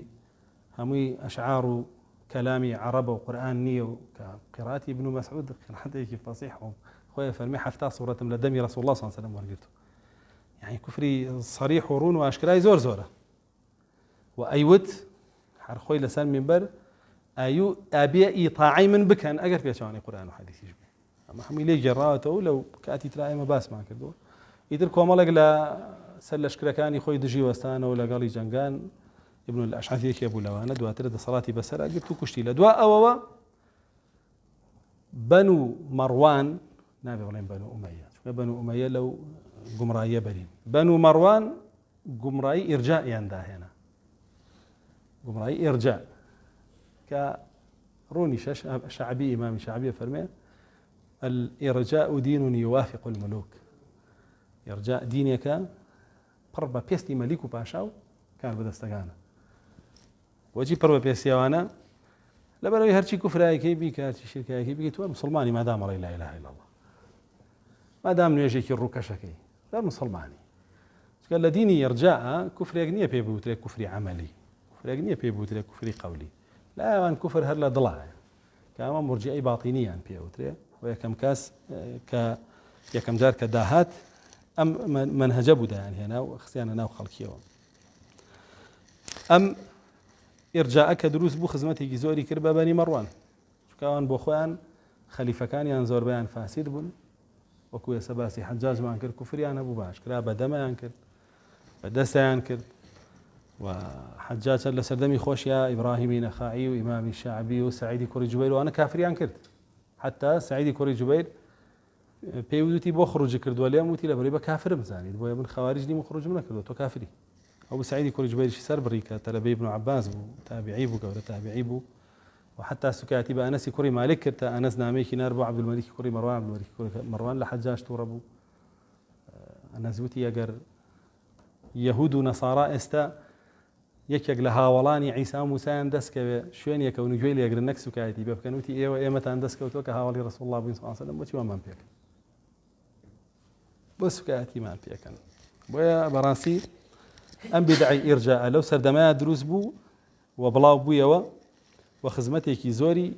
هەمووی ئەشعار و کەلامی عەرەبە و قورئان نییە، و کە قیراءەتی ئیبن مەسعود قیراءەتێکی فەسیح و خۆی فەرمی حەفتا سوورەتم لە دەمی ڕەسوڵ الله صلی الله علیه وسلم وەرگرتو. یعنی کوفری صریح و ڕوون و ئاشکرای زۆر زۆرە. و ئەیوت هەر خۆی لەسەر مینبەر ئابێ ئیطاعی من بکەن ئەگەر پێچەوانەی قورئان و حەدیثیش بێ. ئەمە هەمووی لێ گێڕاوەتەوە لەو کاتی ترا ئێمە باسمان کردووە. ئیتر کۆمەڵێک لە سەر لەشکرەکانی خۆی دژی وەستانەوە لەگەڵی جەنگان، ئیبن الئەشعەث یەکێ بوو لەوانە، دواتر دەسەڵاتی بەسەرا گرت و کوشتی. لە دوا ئەوەوە بەنو مەڕوان، نابێ بڵێن بەنو ئومەیە، چونکە بەنو ئومەیە لەو گومڕاییە بەرین، بەنو مەڕوان گومڕایی ئیرجائیان داهێنا، گومڕایی ئیرجاء کە ڕوونی شەعبی ئیمامی شەعبی فەرمێ الإرجاء دين يوافق الملوك. إرجاء دينێکە پڕ بە پێستی مەلیک و پاشا و کار بەدەستەکانە. وەجی پڕ بە پێستیەوانە لەبەرەوەی هەرچی کوفرایەکەی بیکە، هەرچی شرکایەکەی بکەیت، تۆ مسلمانی مادام ئەڵێی لا إله إلا الله، مادام نوێژێکی ڕووکەشەکەی زۆر مسلمانی. چونکە لە دینی ئیرجاء کوفرێک نییە پێ بوترێت کوفری عەمەلی، کوفرێک نییە پێ بوترێت کوفری قەولی، لا ئەوان کوفر هەر لە دڵایە کە ئەمە مرجئەی باتینیان پێوترێ. و یەکەم کەس کە یەکەم جار کە داهات ئەم منهەجە بوو دایان هێنا و خستیانە ناو خەڵکیەوە. ئەم ئیرجاء کە دروست بوو خزمەتێکی زۆری کرد بە بەنی مەڕوان، چونکە ئەوان بۆ خۆیان خەلیفەکانیان زۆربەیان فاسید بوون، وەکو ئێستا باسی حەجاجمان کرد، کوفریان هەبوو، باشکرا بەدەمەیان کرد، بەدەستیان کرد. و حەجاج لە سەردەمی خۆشیە ئیبراهیمی نەخاعی و ئیمامی شەعبی و سەعیدی کوڕی جوبەیر وانە کافریان کرد. حتى سعيد کوڕی جوبەیر پێوتی بۆ خروج کردووە لێم وتی لە بەرەی بە کافرم زانیت بۆیە من خەواریج نیم و خروجم نەکردووە تۆ کافری ئەو سعیدی کوڕی جوبەیرشی سەر بڕی کە تەلەبەی ابن عەباس بوو تابعی بوو گەورە تابعی بوو وحتى سكاتي بأنس كوري مالك كرتا أنس ناميكي ناربو عبد الملك كوري مروان عبد الملك كوري مروان لحجاج توربو أنس وتي أجر يهود ونصارى استا يكيق لها ولاني عيسى موسى اندسك شوين يكون جويل يقر النك سكاتي باب كانوتي ايوه ايمتى اندسك وتوك هاولي رسول الله صلى الله عليه وسلم وتي ما بيك بس سكاتي ما بيك بويا براسي ام بدعي ارجاء لو سردما دروس بو وبلاو بويا وخزمتێکی زۆری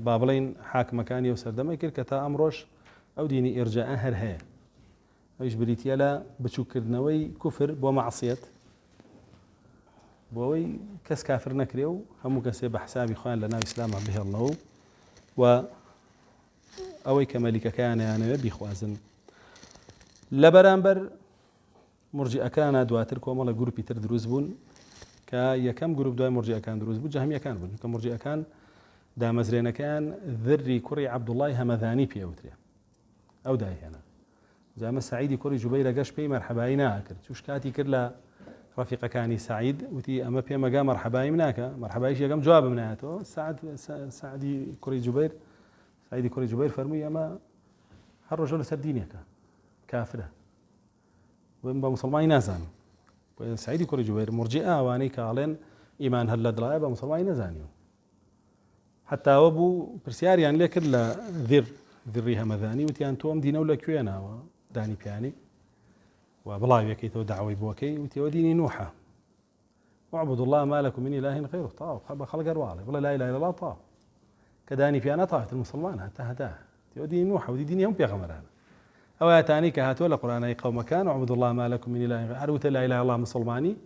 با بڵێن حاکمەکانی و سەردەمەی کرد کە تا ئەمڕۆژ ئەو دینی ئێرجاء هەر هەیە ئەویش بریتە لە بچووکردنەوەی کوفر بۆ مەعسیەت بۆ ئەوەی کەس کافر نەکرێ و هەموو کەسێ بە حسابی خۆیان لە ناو ئیسلامە بهێڵنەوە و ئەوەی کە مەلیکەکانیانەوێ بیخوازن لە بەرامبەر مرجئەکانە دواتر کۆمەڵە گروپی تر دروست بوون کە یەکەم گروپ دوای مرجئەکان دروست بوو جەهمیەکان بوون کە مرجئەکان دامەزرێنەکان ذری کوڕی عەبدوڵڵای هەمەدانی پێوترێ ئەو داهێنا جامە سعیدی کوڕی جوبەیرە گەشت پێی مەرحەبایی ناکرد چوش کاتی کرد لە ڕەفیقەکانی سعید وتی ئەمە پێمەگا مەرحەباییم ناکە مەرحەباییش یەکەم جوابم نایەتەوە سعدی کوڕی جوبەیر سعیدی کوڕی جوبەیر فەرمووی ئەمە هەر ڕۆژە لەسەر دینێکە کافرە بە موسڵمانی نازانم سعيدي كوري جوبير مرجئة واني كالين إيمان هلا دلايا بمسلماني نزانيو حتى أبو برسيار يعني لك ذريها مذاني وتيان توم دينا ولا كوينا وداني بياني وبلاوي كيتو دعوي بوكي وتيو ديني نوحة واعبدوا الله ما لكم من إله غيره طاو خلق أروالي والله لا إله إلا الله طاو كداني بيانا طاعة المسلمان حتى هداه تيو ديني نوحة ودي ديني هم بيغمر هذا أو أتاني كهات ولا قرآن أي قوم كان وعبد الله ما لكم من إله عروت لا إله إلا الله مسلماني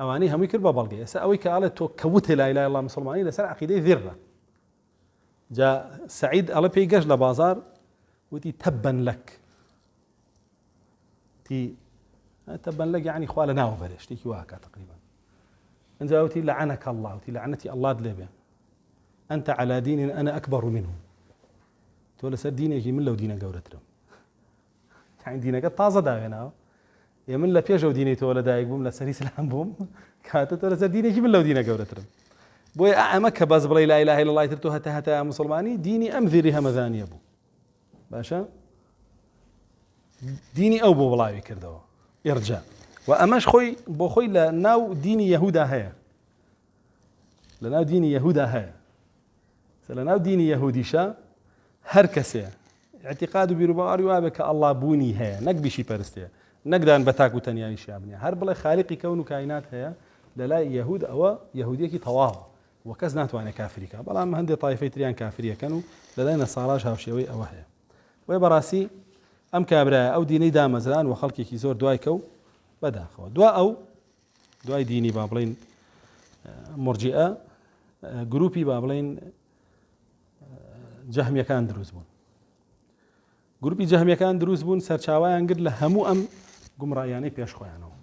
أواني هم يكر بابلقي سأوي كالت كوت لا إله إلا الله مسلماني لسر عقيدة ذرة جاء سعيد الله بيجاش لبازار ودي تبا لك تي تبا لك يعني خوالنا ناوبرش تيجي واقع تقريبا أنت أوتي لعنك الله وتي لعنتي الله دلبه أنت على دين أنا أكبر منه تقول سر دينك من لو دينك جورتهم يعني دينك تازة داغنا يمن لا بيجو ديني تو ولا دايق بوم لا سري سلام بوم كاتت ولا سر دينك من لو دينك جورتهم بوي أعمك باز بلا لا إله إلا الله ترتو هتا مسلماني ديني أمذرها مذاني أبو باشا ديني أو بو بلاوي كردوا يرجع وأماش خوي بو خوي لناو ديني يهودا هيا لناو ديني يهودا هيا لناو ديني يهودي شا هركسه اعتقاد بيروباري وابك الله بوني هيا نك بشي برستيا نقدان بتاكو تنيا شابني هر بلا خالقي كون كائنات هيا لا يهود او يهوديكي طواه وكزنات وانا كافريكا بلا ما هندي طائفه تريان كافريه كانوا لدينا صاراج هاوشيوي او هيا وبراسي ام كابرا او ديني دامزران وخلقي كي زور دوايكو بدا خو دوا او دواي ديني بابلين مرجئه جروبي بابلين جهميه كان دروز بون گروپی جەهمیەکان دروست بوون سەرچاوایان گرت لە هەموو ئەم گومڕایانەی پێش خۆیانەوە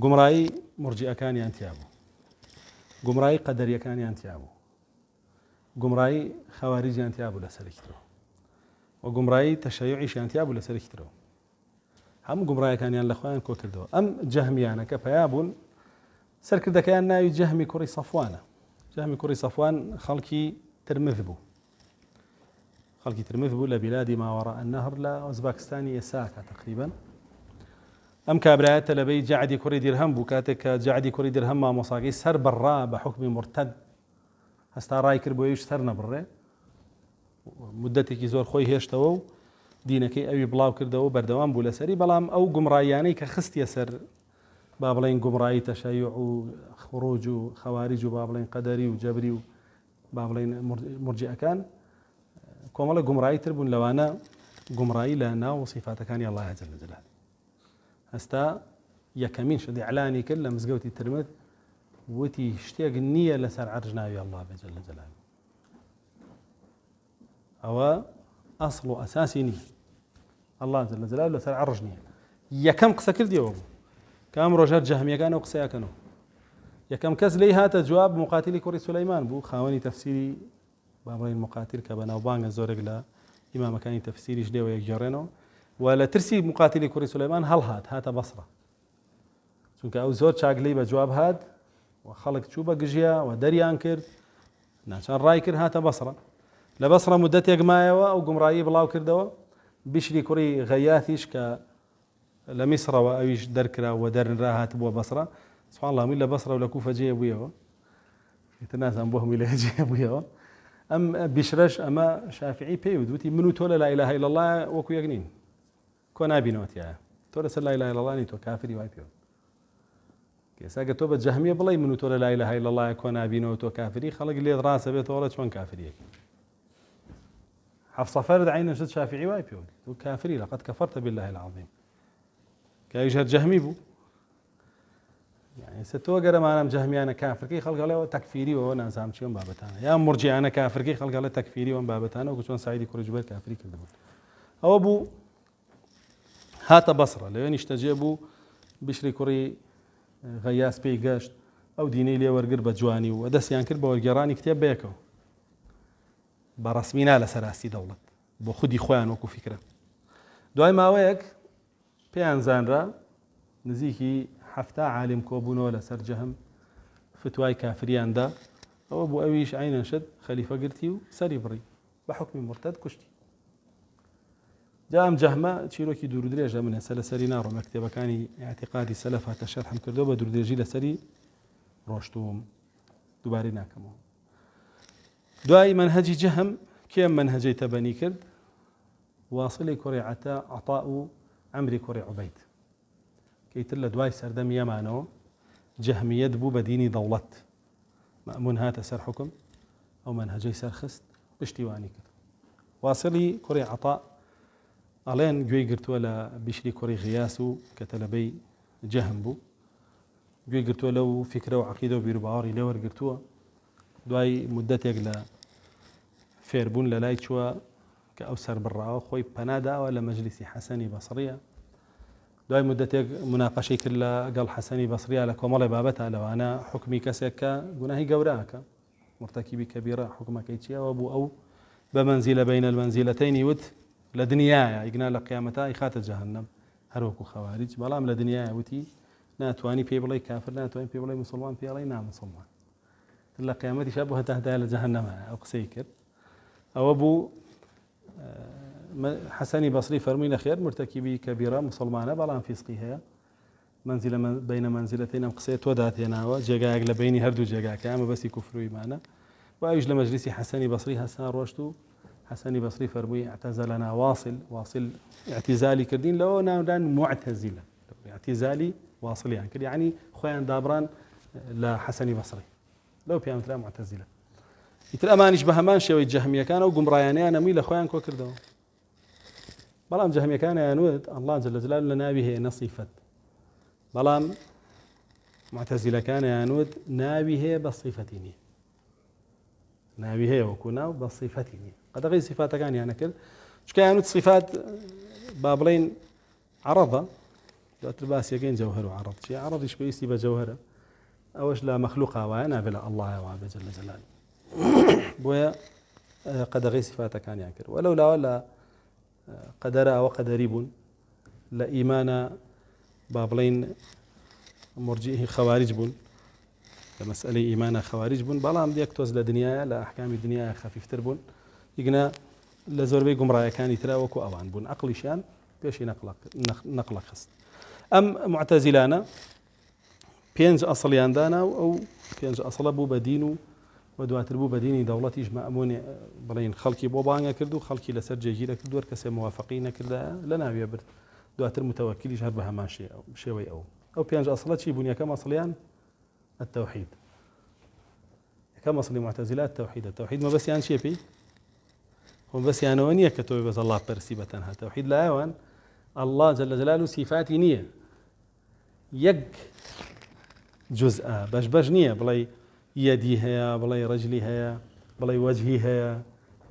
گومڕایی مرجئەکانیان تیا بوو گومڕایی قەدەریەکانیان تیا بوو گومڕایی خەواریجیان تیا بوو لەسەرێکترەوە و گومڕایی تەشەیوعیشیان تیا بوو لەسەرێکترەوە هەموو گومڕایەکانیان لە خۆیان کۆ کردەوە ئەم جەهمیانە کە پەیا بوون سەرکردەکەیان ناوی جەهمی کوڕی سەفوانە جەهمی کوڕی سەفوان خەڵکی ترمذ بوو خلقي ترمذ بولا بلادي ما وراء النهر لا أوزباكستاني يساكا تقريبا أم كابرات لبي جعدي كوري درهم بوكاتك جعدي كوري درهم ما مصاقي سر برا بحكم مرتد هستا راي كربويش سرنا برا مدتك زور خوي هيشتو دينك أبي بلاو كردو بردوام بولا سري بلام أو قمراياني كخست يسر بابلين قمراي تشيع وخروج وخوارج وبابلين قدري وجبري وبابلين مرجئة كان كومالا قمرأي تربون لوانا قمرأي لنا وصفاتكاني الله جل جلاله هستا يكمين شدي إعلاني كله مزقوتي ترمذ وتي اشتياق النية لسر عرجنا الله جل جلاله أو أصل أساسي نية الله جل جلاله لسر عرجني يكم قصة كردي أبو كام رجال جهمية كانوا قصة كانوا يكم كز لي هات جواب مقاتلي كوري سليمان بو خاوني تفسيري بابرين مقاتل كبنا وبانغ زورق لا ئیمامەکانی تەفسیریش لێوە یەکجێڕێنەوە و لە ترسی مقاتیلی کوڕی سولەیمان هاتە بەسڕە چونکە ئەو زۆر چاگلەی بە جواب هات و خەڵک چوو بە گژیا و دەریان کرد ناچار ڕای کرد هاتە بەسڕە لە بەسڕە مودەتێک مایەوە ئەو گومڕایی بڵاو کردەوە بیشری کوڕی غەیاتیش کە لە میسرەوە ئەویش دەرکرا و دەرنرا هات بووە بەسڕە سوبحان الله هەمووی لە بەسڕە و لە کوفە جێ بوویەوە ئیتر نازانم بۆ هەمووی لە جێ بوویەوە ئەم بیشرەش ئەمە شافعی پێی وتی من و تۆ لە لا ئیلاهە ئیلا الله وەکو یەک نین کۆ نابینەوە تایە تۆ لەسەر لا ئیلاهە ئیلا الله نی تۆ کافری وای پێوە کێساگە تۆ بە جەهمیە بڵێ من و تۆ لە لا ئیلاهە ئیلا الله کۆ نابینەوە تۆ کافری خەڵک لێت ڕاستە بێتەوە چۆن کافریەکە حفصة فرد عين شد شافعي واي بيقول هو كافري لقد كفرت بالله العظيم كايجر جهمي بو يعني ستوقر ما انا جهمي انا كافر كي خلق له تكفيري وانا سامشيون بابتانا يا مرجع انا كافر كي خلق له تكفيري وان بابتانا وكشون سعيدي كوري جبال كافري كذا او ابو هات بصره لين يشتجبوا بشري كوري غياس بيقاشت او ديني لي ورقر بجواني ودس ينكر بورقراني كتاب بيكو بەڕسمینا لە سەراستی دەوڵەت بۆ خودی خۆیان وەکو فیکرە دوای ماوەیەک پێیان زانرا نزیکی 7 عالم کۆبوونەوە لەسەر جەهم فتوای کافریاندا ئەوە بۆ ئەویش عینەن شت خەلیفە گرتی و سەری بڕی بە حکمی مرتد کوشتی جا ئەم جەهمە چیرۆکی دوور و درێژە من هێستا لەسەری ناڕۆمە کتێبەکانی اعتیقادی سەلەف هاتە شەرحم کردەوە بە دوور درێژی لەسەری ڕۆشتوم دووبارەی ناکەمەوە دوای منهجی جەهم کێم منهجەی تەبەنی کرد واصلی کوڕی عەطا و عەمری کوڕی عوبەید کەیتر لە دوای سەردەمیەمانەوە جەهمیەت بوو بە دینی دەوڵەت مەئمون هاتە سەر حکم ئەو منهجەی سەرخست پشتیوانی کرد واصلی کوڕی عەطا ئەڵێن گوێی گرتووە لە بیشری کوڕی غیاس و کە تەلەبەی جەهم بوو گوێی گرتووە لەو فیکرە و عەقیدە و بیر و باوەڕی لێ وەرگرتووە دوای مدەتێک لە فێربوون لە لای چووە کە ئەو سەربڕاوە خۆی پەناداوە لە مەجلیسی حەسەنی بەسڕیە دوای مدەتێک مناقەشەی کرد لەگەڵ حەسەنی بەسڕیە لە کۆمەڵی بابەتە لەوانە حکمی کەسێک کە گوناهی گەورەکە مرتەکیبی کەبیرە حکومەکەی چیەوە بوو ئەو بە مەنزیلە بەینە المەنزیلەتەینی وت لە دنیایە ئیگنا لە قیامەتە ئیخاتە جەهەنەم هەروەکو خەوارج بەڵام لە دنیایە وتی ناتوانی پێی بڵێ کافر ناتوانین پێی بڵێ موسڵمان پێی بڵێ ناموسڵمان لە قیامەتی شە بۆ هەتاهدای لە جەهەنەمە ئەو قسەی کرد ئەوە بوو حەسەنی بەسری فەرمووی نەخێر مرتەکیبی کەبیرە موسڵمانە بەڵام فیسقی هەیە منزیلە بینە منزیلەتەین ئەم قسەیە تۆ داتێناوە جێگایەک لە بینی هەردوو جێگاکە ئەمە بەسی کوفر و ئیمانە و ئەویش لە مەجلیسی حەسەنی بەسری هەستا ڕۆشت و حەسەنی بەسری فەرمووی اعتەزەلەنا واصل اعتیزالی کردین لەوە ناودان معتەزیلە اعتیزالی واصلیان کرد یعنی خۆیان دابڕان لە حەسەنی بەسری لەو پێیانوترا معتەزیلە ئیتر ئەمانیش بە هەمان شێوەی جەهمیەکان و گومڕایانیان هەمووی لە خۆیان کۆ کردەوە بەڵام جەهمیەکانیان وت ئەڵڵا جەل جەلالوهو لە ناوی هەیە نەصیفەت بەڵام معتەزیلەکانیان وت ناوی هەیە بە صیفەتی نییە ناوی هەیە وەکو ناو بە صیفەتی نییە قەدەغی صیفاتەکانیان نەکرد چکایان وت صیفات با بڵێن عەرەضە دواتر باسیەکەین جەوهەر و عەرەض چیە عەرەضیش پێویستی بە جەوهەرە ئەوەش لە مەخلوقا وایە نابێت لە ئەڵڵایەوە بە جەل جەلالوهو بۆیە قەدەغی صیفاتەکانیان کرد وەلەولاوە لە قەدەرە ئەوە قەدەری بوون لە ئیمانە با بڵێن مرجئی خەواریج بوون لە مەسئلەی ئیمانە خەواریج بوون بەڵام دیەک تۆز لە دنیایە لە ئەحکامی دنیایە خەفیفتر بوون ئیگنە لە زۆربەی گومڕایەکانی ترا وەکو ئەوان بوون عەقڵیشیان پێشی نەقڵە خست ئەم معتەزیلانە 5 ئەسڵیان دانا و ئەو 5 ئەسڵە بوو بە دین و دواتر بوو بە دینی دەوڵەتیش مەئمون بڵێن خەڵکی بۆ بانگە کرد و خەڵکی لەسەر جێگیرە کرد وەر کەسێ موافقی نەکردە لە ناویە برد دواتر متەوەکیلیش هەر بە هەمان شێوەی ئەو 5 ئەسڵە چی بوون یەکەم ئەسڵیان التەوحید یەکەم ئەسڵی معتەزیلە التەوحید مەبەستیان چیە پێی مەبەستیانەوە نییە کە تۆی بەس ئەڵڵا پەرسی بەتەنها تەوحید لایەوان ئەڵڵا جەل جەلالوهو سیفاتی نییە یەک جزءە بەش نییە بڵێ یەدی هەیە بڵێ ڕەجلی هەیە بڵێ وەجهی هەیە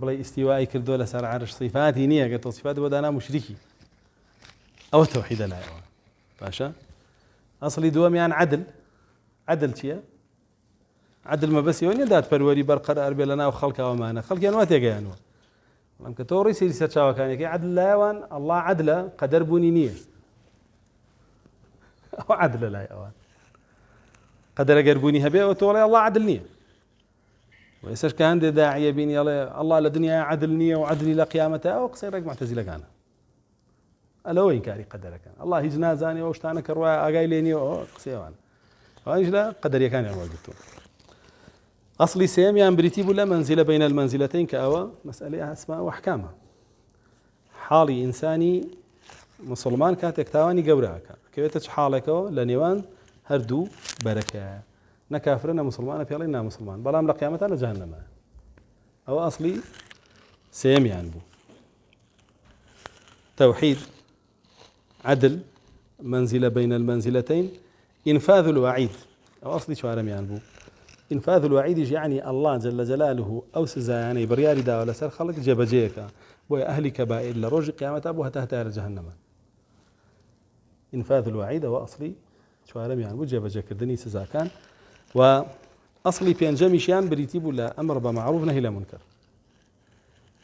بڵێ ئیستیوای کردووە لەسەر عەرش صیفاتی نییە کە تۆ صیفات بۆ دانا موشریکی ئەوە تەوحیدە لایەوە باشە ئەسڵی دووەمیان عەدل چییە عەدل مەبەستیەوە نییە دادپەروەری بەرقەرار بێ لە ناو خەڵکەوەمانە خەڵکیان وا تێگەیانوە بەڵام کە تۆ ڕێی سەیری سەرچاوەکانێکی عەدل لایەوان ئەڵڵا عەدلە قەدەر بوونی نییە ئەو عەدلە لای ئەوان قەدەر ئەگەر بوونی هەبێ ئەوە تۆ وەڵێ ئەڵڵا عەدل نییە وێسەش کە هەندێک داعیە بینی ئەڵێ ئەڵڵا لە دنیای عەدل نییە و عەدلی لە قیامەتە ئەو قسەی ڕێک معتەزیلەکانە ئەلەوە ئینکاری قەدەرەکان ئەڵڵا هیچ نازانێ ئەو شتانە کە ڕوایە ئاگای لێ نییە ئەوە قسەی ئەوانە ئەوانیش لە قەدەریەکانیان وەرگرتووە ئەسڵی سێمیان بریتی بوو لە مەنزیلە بەینە المەنزیلەتەین کە ئەوە مەسئەلەی ئەسما و ئەحکامە حاڵی ئینسانی مسلمان کاتێک تاوانی گەورەکە کەوێتە چ حاڵێکەوە لە نێوان هەردوو بەرەکەیە نە کافرە نە مسلمانە پێڵی نامسلمان بەڵام لە قیامەتە لە جەهەنەمە ئەوە ئەسڵی سێمیان بوو توحيد عدل منزلة بين المنزلتين إنفاذ الوعيد أو أصلي شوارم يعني إنفاذ الوعيد يعني الله جل جلاله أو سزا يعني برياري دا ولا سر خلق جبجيك بويا أهل كبائر لروج قيامة أبوها تهتها جهنم إنفاذ الوعيد هو أصلي شوارم يعني جبجي كردني سزا كان وأصلي بينجمشيان بريتيب ولا أمر بمعروف نهي لمنكر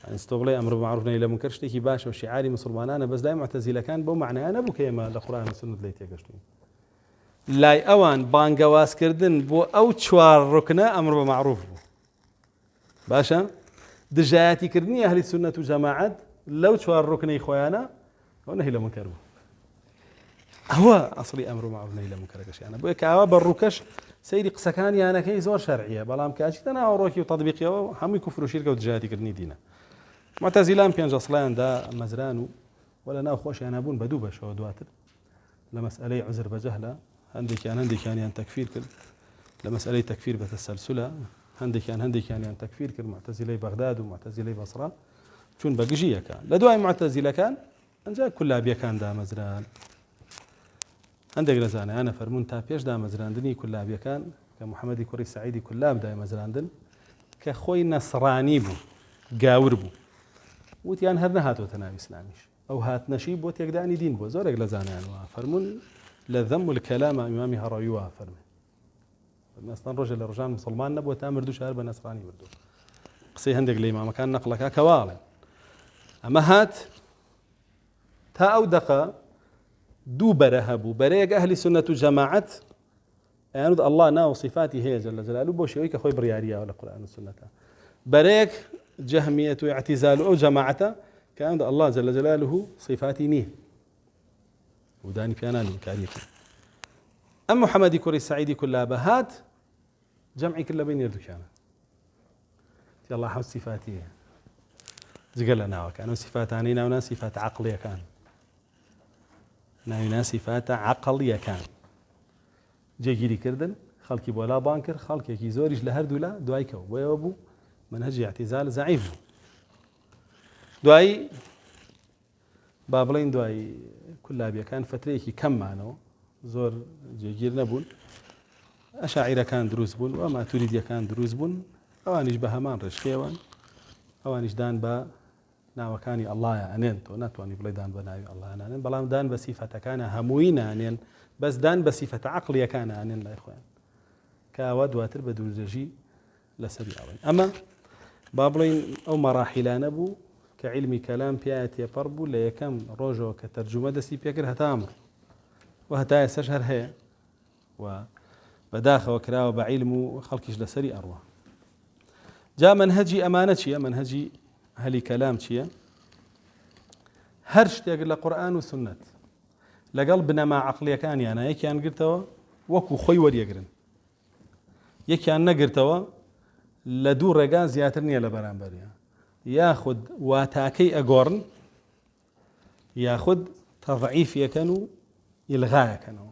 يعني استغلي أمر بمعروف نهي لمنكر شتيكي باش وشعاري مسلمانان بس دائما معتزلة كان بو معنى أنا بو كيما القرآن والسنة ليتي قشتين لای ئەوان بانگەوازکردن بۆ ئەو چوار ڕوکنە ئەمر بە معروف بوو باشە دژایەتیکردنی ئەهلی سونەت و جەماعەت لەو چوار ڕوکنەی خۆیانە ئەو نەهی لە منکەر بوو ئەوە ئەسڵی ئەمر و معروف نەهی لە منکەرەکەشیانە بۆیە کە ئەوە بە ڕووکەش سەیری قسەکانیانەکەی زۆر شەرعیە بەڵام کاچیتە ناو ڕۆکی و تەطبیقیەوە هەمووی کوفر و شیرکە و دژایەتیکردنی دینە معتەزیلان پێنج ئەسڵیاندا مەزران و وەلە ناو خۆشیان هەبوون بە دوو بەشەوە دواتر لە مەسئەلەی عوزر بەجەهلە هەندێکیان تەکفیر کرد لە مەسئلەی تەکفیر بە تەسەلسولە هەندێکیان تەکفیر کرد معتەزیلەی بەغداد و معتەزیلەی بەسڕا چون بە گژیەکە لە دوای معتەزیلەکان ئەنجا کولابیەکان دامەزران هەندێک لە زانایانە فەرموون تا پێش دامەزراندنی کولابیەکان کە محەممەدی کوڕی سەعیدی کولاب دامەزراندن کە خۆی نەسڕانی بوو گاور بوو وتیان هەر نەهاتۆتە ناوی ئیسلامیش ئەو هاتنەشی بۆ تێکدانی دین بۆ زۆرێک لە زانایان وە فەرموون لذم الكلام إمامي هرايوها فرمي أصلا رجل رجال مسلمان نبوة تامر دو شهر بنصراني بردو قصي هندق الإمام كان نقلك كوالي أما هات تا أو دقا دو برهبو بريق أهل سنة جماعة يعني الله ناو صفاتي هي جل جلاله بوشيويك أخوي برياريا ولا قرآن السنة بريق جهمية واعتزال أو جماعة كان الله جل جلاله صفاتي نيه وداني بيانا الكاريك أم محمد كوري السعيدي كلها بهات جمعي كله بين يردك أنا الله حوز صفاتي زقل ناوك أنا صفات عنينا ونا صفات عقلية كان ناوينا صفات عقلية كان جيجيري كردن خلقي بولا بانكر خلقي كي زوريش لهر دولا دوايكو ويوبو منهج اعتزال زعيف دواي بابلين دواي كلابيا كان فتريكي كم معناه زور جيجير نبون أشاعرة كان دروز بون وما تريد كان دروز بون أوانيش بهمان رشخيوان أوانيش دان با ناوكاني الله يعنين تو ناتواني بلي دان بناوي الله يعنين بلام دان بصفة كان هموين عنين بس دان بصفة عقلية كان عنين لا إخوان كاود واتر بدوزجي لسبي أوين أما بابلين أو مراحلان أبو كعلمي كلام بياتي بربو ليكم روجو كترجمة دسي بيكر هتامر وهتا يستشهر هي وبداخة وكراوة بعلم خلقش لسري أروى جاء منهجي أمانة شيء منهجي هلي كلام شيء هرش تيقل قرآن وسنة لقلبنا مع عقلية كان يعني يكي أن قرتوا وكو خوي وريقرن يكي أن نقرتوا لدور رقان زياترنية لبرانبريا ياخذ واتاكي أقورن ياخذ تضعيف يكنو إلغاء يكنو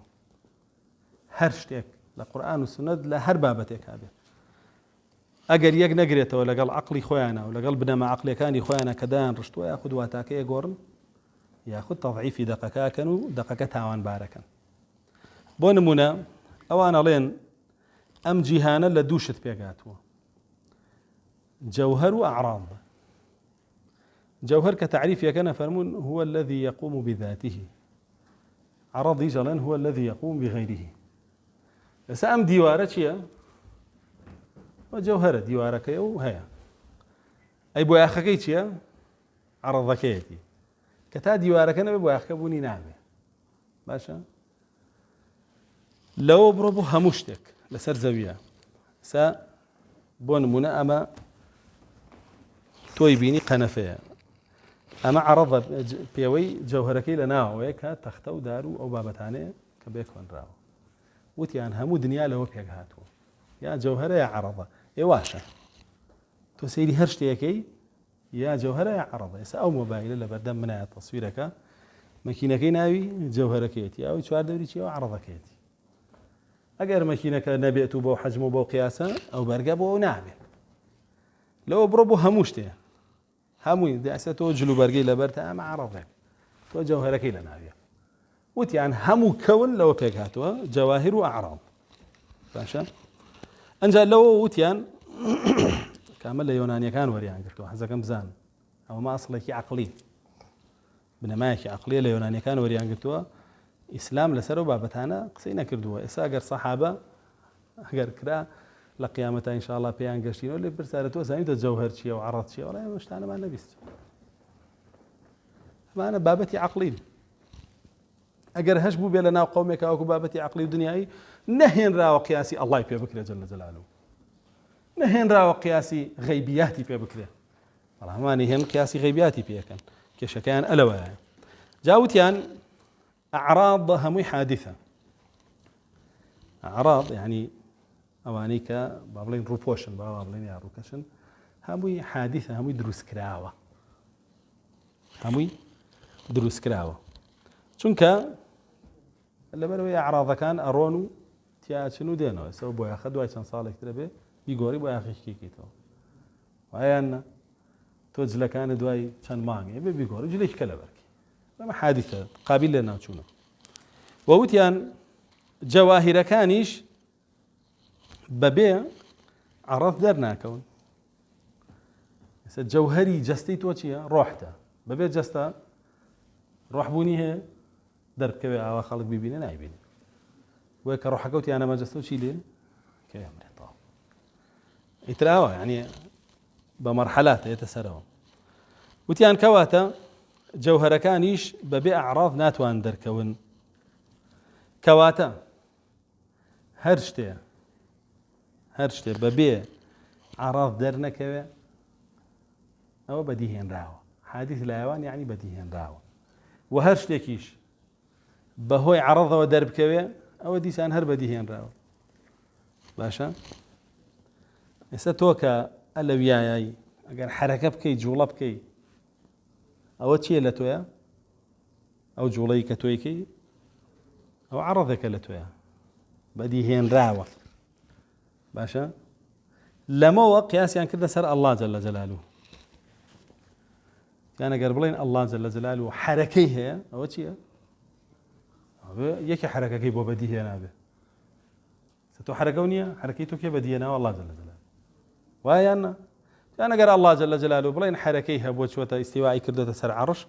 هرشتك لقرآن والسنة لهر بابتك هذا أجر يق نقريته ولا قال عقلي خويانا ولا قلبنا مع عقلي كان خويانا كدان رشتوا ياخذ واتاكي أقورن ياخذ تضعيف دقكا كنو دقكا تاوان باركا بونمونا أوانا لين أم جهانا لدوشت بيقاتوا جوهر وأعراض جوهر كتعريف يكن فرمون هو الذي يقوم بذاته عرض جلن هو الذي يقوم بغيره سأم ديوارة شيء وجوهر ديوارك يو هيا أي بو أخكي شيء عرضەکەیەتی کە تا دیوارەکە نەبێ بۆ یاخەکە بوونی نابێ باشە لەوە بڕۆ بۆ هەموو شتێک لەسەر زەویە سا بۆ نمونە ئەمە تۆی بینی قەنەفەیە ئەمە عەرەضە پێوەی جەوهەرەکەی لە ناوەیە کە تەختە و دار و ئەو بابەتانەیە کە بێ کۆنراوە وتیان هەموو دنیا لەوە پێک هاتووە یا جەوهەرە یا عەرەضە واشە تۆ سەیری هەر شتێکەکەی یا جەوهەرە یا عەرەضە ئێستا ئەو مۆبایلە لە بەردەم منایە تەسویرەکە مەکینەکەی ناوی جەوهەرەکەیەتی ئەوی چوار دەوری چیەوە عەرەضەکەیەتی ئەگەر مەکینەکە نەبێت و بۆ حەجم و بۆ قیاسە ئەو بەرگە بۆ نابێت لەوە بڕۆ بۆ هەموو شتێ هەمووی دەسە تۆ جلو بەرگەی لەبەرتە ئەمە عەرەضێک تۆ جەوهەرەکەی لە ناویە وتیان هەموو کەون لەوە پێک هاتووە جەواهیر و ئەعراض باشە ئەنجا لەوە وتیان کامە لە یۆنانیەکان وەریان گرتووە حەزەکەم بزان ئەوە ما ئەسڵێکی عەقلی بنەمایەکی عەقلیە لە یۆنانیەکان وەریان گرتووە ئیسلام لەسەر و بابەتانە قسەی نەکردووە ئێستا ئەگەر سەحابە ئەگەر کرا لە قیامەتە ئینشاءڵڵا پێیان گەشتینەوە لێ پرسیارە تۆ زانیتە جەوهەر چییە و عەرەض چییە وەڵێ ئەمە شتانەمان نەبیست ئەمانە بابەتی عەقلین ئەگەر هەش بوو بێ لە ناو قەومێکە وەکو بابەتی عەقلی و دنیایی نەهێنراوە قیاسی ئەڵڵای پێ بکرێ جەل جەلالوه نەهێنراوە قیاسی غەیبیاتی پێ بکرێ بەڵام هەمانی هێن قیاسی غەیبیاتی پێەکەن کێشەکەیان ئەلەوەیە جاوتیان ئەعراض هەمووی حادثە ئەعراض یعنی ئەوانەی کە با بڵێن ڕووپۆشن با بڵێن یا ڕووکەشن هەمووی حادثە هەمووی دروستکراوە هەمووی دروستکراوە چونکە لەبەرەوەی ئەعراضەکان ئەڕۆن و تیاچن و دێنەوە ئێستا بۆ یاخە دوای چەند ساڵێک ترە بێ بیگۆڕی بۆ یاخیشکێکیتەوە وایانە تۆ جلەکانە دوای چەند مانگێ بێ بیگۆڕی جلێکی کە لەبەرکی ئەمە حادثە قابل لە ناوچوونە وەوتیان جەواهیرەکانیش بەبێ عەرەض دەرناکەون ئێستا جەوهەری جەستەی تۆ چییە ڕۆحتە بەبێ جەستە ڕۆحبوونی هەیە دەربکەوێ ئاوا خەڵک ببینە نایبینێ وەیە کە ڕۆحەکە وتیانە مەجەستە و چی لێ کە ئەمرێتەوە ئیتراوە یعنی بە مەرحەلات هێتە سەرەوە وتیان کەواتە جەوهەرەکانیش بەبێ ئەعراض ناتوان دەرکەون کەواتە هەر شتێ بەبێ عەرەض دەرنەکەوێ ئەوە بەدیهێنراوە حادث لایەوان یعنی بەدیهێنراوە و هەر شتێکیش بەهۆی عەرەضەوە دەربکەوێ ئەوە دیسان هەر بەدیهێنراوە باشە ئێستا تۆ کە ئەلەویایایی ئەگەر حرەکە بکەی جوڵە بکەی ئەوە چییە لە تۆیە ئەو جوڵەی کە تۆیکەی ئەو عەرەضێکە لە تۆیە بەدیهێنراوە باشە لەمەوە قیاسیان کردە سەر ئەڵڵا جەل جەلالوه یان ئەگەر بڵێن ئەڵڵا جەل جەلالوه حرەکەی هەیە ئەوە چییە یەکی حرەکەکەی بۆ بەدیهێنابێ تۆ حرەکە نییە حرەکەی تۆ کێ بەدیهێناوە ئەڵڵا جەل جەلالوه وایانە یان ئەگەر ئەڵڵا جەل جەلالوه بڵێن حرەکەی هەبووە چووەتە ئیستیوای کردوتە سەر عەرش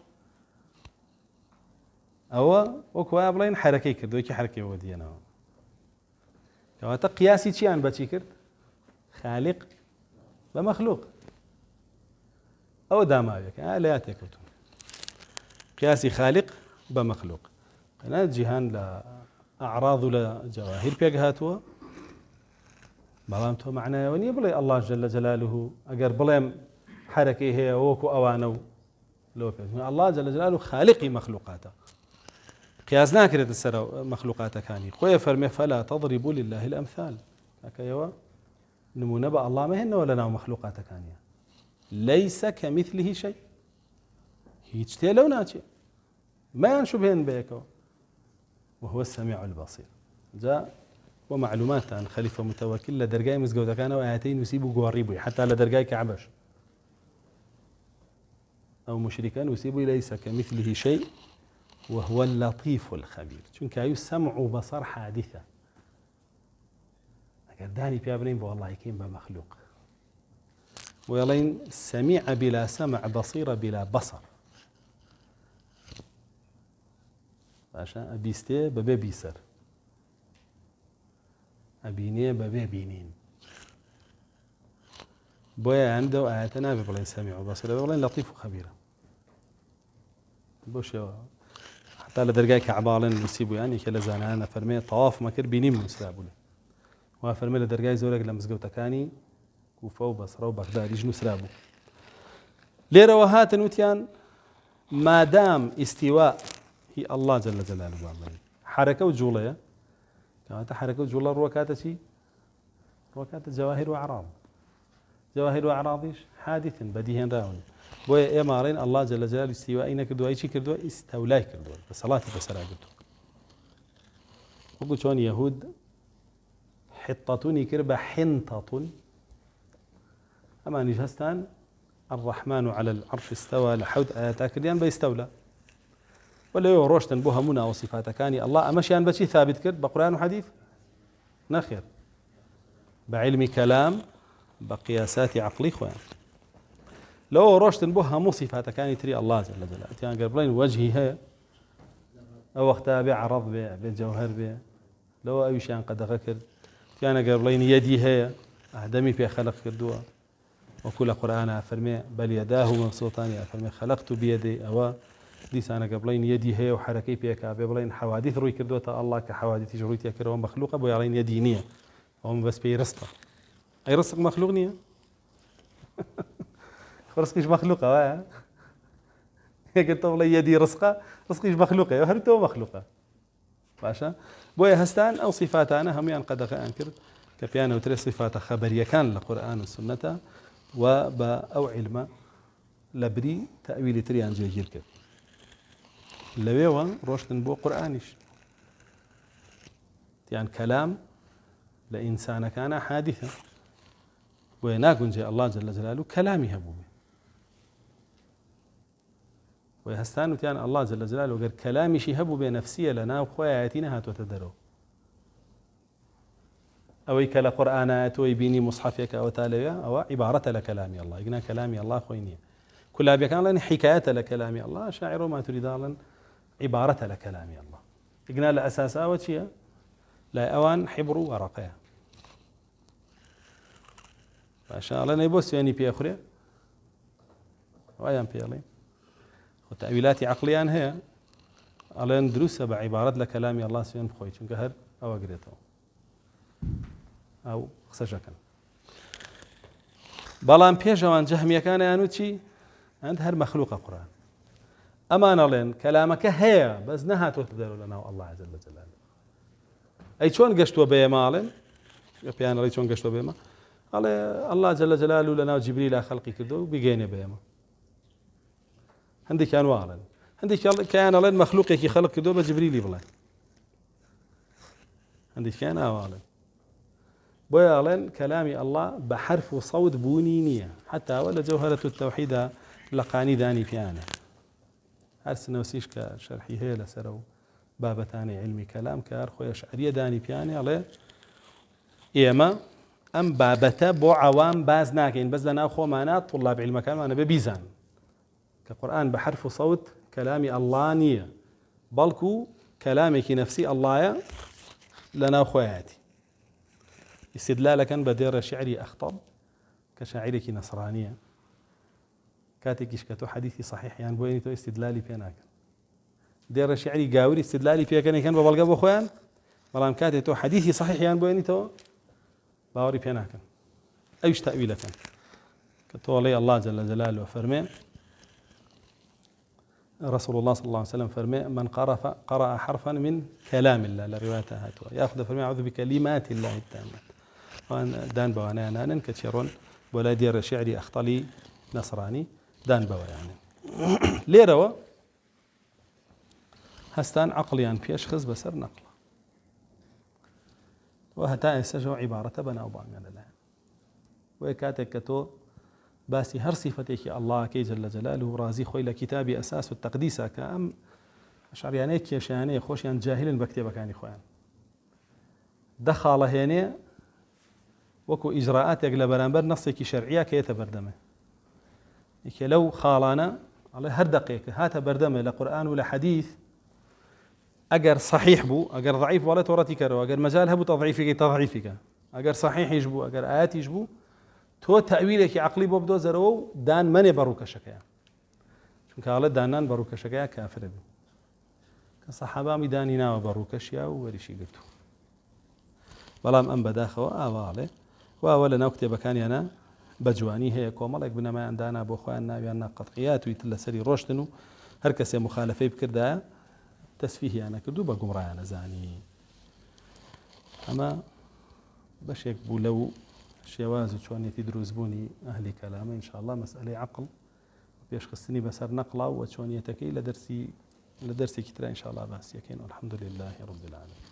ئەوە وەکو وایە بڵێن حرەکەی کردو یەکی حرەکەی بۆ بەدیهێناوە کەواتە قیاسی چیان بەچی کرد خالق بە مەخلوق ئەوە داماوێکە لە یا تێکەوتون قیاسی خالق بە مەخلوق ئەنا جیهان لە ئەعراض و لە جەواهیر پێک هاتووە بەڵام تۆ معنایەوە نییە بڵێ ئەڵڵا جەل جەلالوه ئەگەر بڵێم حرەکەی هەیە وەکو ئەوانە و لەوە پێ ئەڵڵا جەل جەلالوه خالقی مەخلوقاتە قیاس ناکرێتە سەر مەخلوقاتەکانی خۆیە فەرمێ فەلا تەضریبوا لله الأمثال ئەکەیەوە نمونە بە ئەڵڵا مەهێنەوە لە ناو مەخلوقاتەکانیە لەیسە کەمیثلیه شەی هیچ تێ لەو ناچێت مایان شوبهێن بەیەکەوە وهو السميع البصير جاء ومعلومات عن خليفة متوكل لدرجاي مزجودة كان وآياتين يسيبوا جواريبه حتى لدرجاي كعبش أو مشركان يسيبوا ليس كمثله شيء وهو اللطيف الخبير چونك أيو سمع وبصر حادثة أقداني بيابنين والله يكين بمخلوق ويلين سميع بلا سمع بصير بلا بصر باشا أبيستي ببي بيسر أبيني ببي بينين بويا عنده آياتنا ببلين سميع وبصير ببلين لطيف وخبير بوشەوە حتا لە دەرگای کەعباڵێن نووسی بوویان یەکێ لە زانایانە فەرمێ تەواف مەکرد بینیم نووسرا بوو وا فەرمێ لە دەرگای زۆرێک لە مزگەوتەکانی کوفە و بەسڕە و بەغدادیش نووسرا بوو. لێرەوە هاتن وتیان مادام ئیستیوا هی ئەڵڵا جەلە جەلالوه بابڵێن حرەکە و جوڵەیە کەواتە حرەکە و جوڵە ڕوەکاتە چی؟ ڕوەکاتە جەواهیر و ئەعراض. جەواهیر و ئەعراضیش حادثن بەدیهێنراون بۆیە ئێماڕێن ئەڵڵا جەلە جەلالوه ئیستیوایی نەکردووە چی کردووە؟ ئیستەولای کردووە بەسەڵاتی بەسەرا گرتووە. وەکو چۆن یەهود حطەتونی کرد بە حنتەتون ئەمانیش هەستان الرحمن على العرش استوى لحود آيات كرديان بيستولى ولا يروشتن بوها منا وصفات كاني الله أمشيان بشي ثابت كرد بقرآن وحديث نخير بعلم كلام بقياسات عقلي خوان لو روشتن بوها مو صفات كاني تري الله جل جلاله يعني قبلين وجهي هي أو وقتها بعرض بجوهر به لو أي شيء قد غكر كان قبلين يدي هي أهدمي في خلق كردوها وكل قرآن فرمي بل يداه مبسوطان فرمي خلقت بيدي أو ديس أنا قبلين يدي هي وحركي بيك قبلين حوادث روي كردوتا الله كحوادث جرويتي كرو مخلوقة بو يعلين يدي نية هم بس بي رزقه أي رزق مخلوق نية رزقش مخلوقة واه قلت والله يدي رزقه رزقش مخلوقة وهرتو مخلوقة باشا بويا هستان أو صفات أنا هم قد أنكر كبيان وتري صفات خبرية كان للقرآن والسنة وبأو علم لبري تأويل تريان جيجير كده لبيوا روشتن بو قرآنش يعني كلام لإنسان كان حادثا ويناكن جاء الله جل جلاله كلامي هبوه ويهستان وتيان الله جل جلاله وقال كلامي شي هبو بنفسية لنا وخوياتنا هاتو تدرو أو يكلا قرآنات ويبيني مصحفك أو تالية أو عبارة لكلامي الله إقنا كلامي الله خويني كلها بيكان لنا حكايات لكلامي الله شاعر ما تريد لنا عبارة لكلامي الله إقنا لأساسا وشيء لا أوان حبر ورقيا فأشاء الله نيبوس يعني في أخرى وأيام في الله وتأويلات عقليان هي ألين دروسة بعبارة لكلامي الله سبحانه بخوي چونك هر أو أقريته أو خسجكن بلان بيجوان جهمية كان يانوتشي عند هر مخلوق قرآن أمان لين كلامك هي بس نهات وتدلو لنا الله عز وجل أي شون قشتوا بيمالن بيان ري شون قشتوا بيما قال الله جل جلاله لنا جبريل خلقي كدو بيجيني بيما عندك أنوارن عندك كان لين مخلوق يكي خلق كدو بجبريل يبلا عندك كان أوالن بويا لين كلامي الله بحرف وصوت بونينية حتى ولا جوهرة التوحيد لقاني داني فيانا هرسنا وسيش كشرحي هي لسرو بابتاني علمي كلام كارخو أشعرية داني فياني عليه إيما أم بابتا بو عوام باز ناكين بس دانا أخو مانات طلاب علم كلام أنا ببيزان كقرآن بحرف وصوت كلامي الله نية بلكو كلامك نفسي الله لنا أخواتي استدلالك بدير شعري أخطب كشاعرك نصرانية كاتك كتو حديثي صحيح يعني بويني تو استدلالي بيناك دير شعري قاوري استدلالي بيناك كان ببلغ أبو خوان بلام كاتك تو حديثي صحيح يعني بويني تو باوري بيناك أيش تأويلك كتو لي الله جل جلاله فرمي رسول الله صلى الله عليه وسلم فرمي من قرأ حرفا من كلام الله لروايته هاتوا ياخذ فرمي أعوذ بكلمات الله التامات وان دان بوانا نانا كتشيرون ولا دير شعري أخطلي نصراني دان بوا يعني ليروا هستان عقليان في أشخاص بسر نقل وهتا يسجوا عبارة بنا وبانغان الله ويكاتك كتو باسي هر صفتك الله كي جل جلاله رازي خوي لكتابي أساس التقديس كأم أشعريانيك يشاني خوشيان جاهل بكتبك يعني خوان دخل هنا وكو إجراءات يقل برانبر نصيك شرعية كي يتبردمه إيكي لو خالانا على هر دقيقة هات بردمه لقرآن ولا حديث أجر صحيح بو أجر ضعيف ولا تورتي كرو أجر مجال هبو تضعيفك أجر صحيح يجبو أجر آيات يجبو تو تأويلك عقلي بوبدو زرو دان من بروك شكيا کاڵە دانان بەڕووکەشەکەی کافرە بێ کە سەحابامی دانی ناوە بەڕووکەشیا و وەریشی گرتو بەڵام ئەم بەداخەوە ئاواڵێ واوە لە ناو کتێبەکانیانە بە جوانی هەیە کۆمەڵێک بنەمایان دانا بۆ خۆیان ناویان ناقەتقیات و لەسەری ڕۆشتن و هەر کەسێ مخالفەی بکردایە تەسفیهیانە کردو بە گومڕایانە زانی ئەمە بەشێک بوو لەو شێواز و چۆنێتی دروستبوونی ئەهلی کەلامە ئینشاءالله مەسئلەی عەقڵ پێشخستنی بەسەر نەقڵا و چۆنیەتەکەی لە دەرسێکی ترا ئینشاءالله باسیەکەین والحەمدولله رب العالمین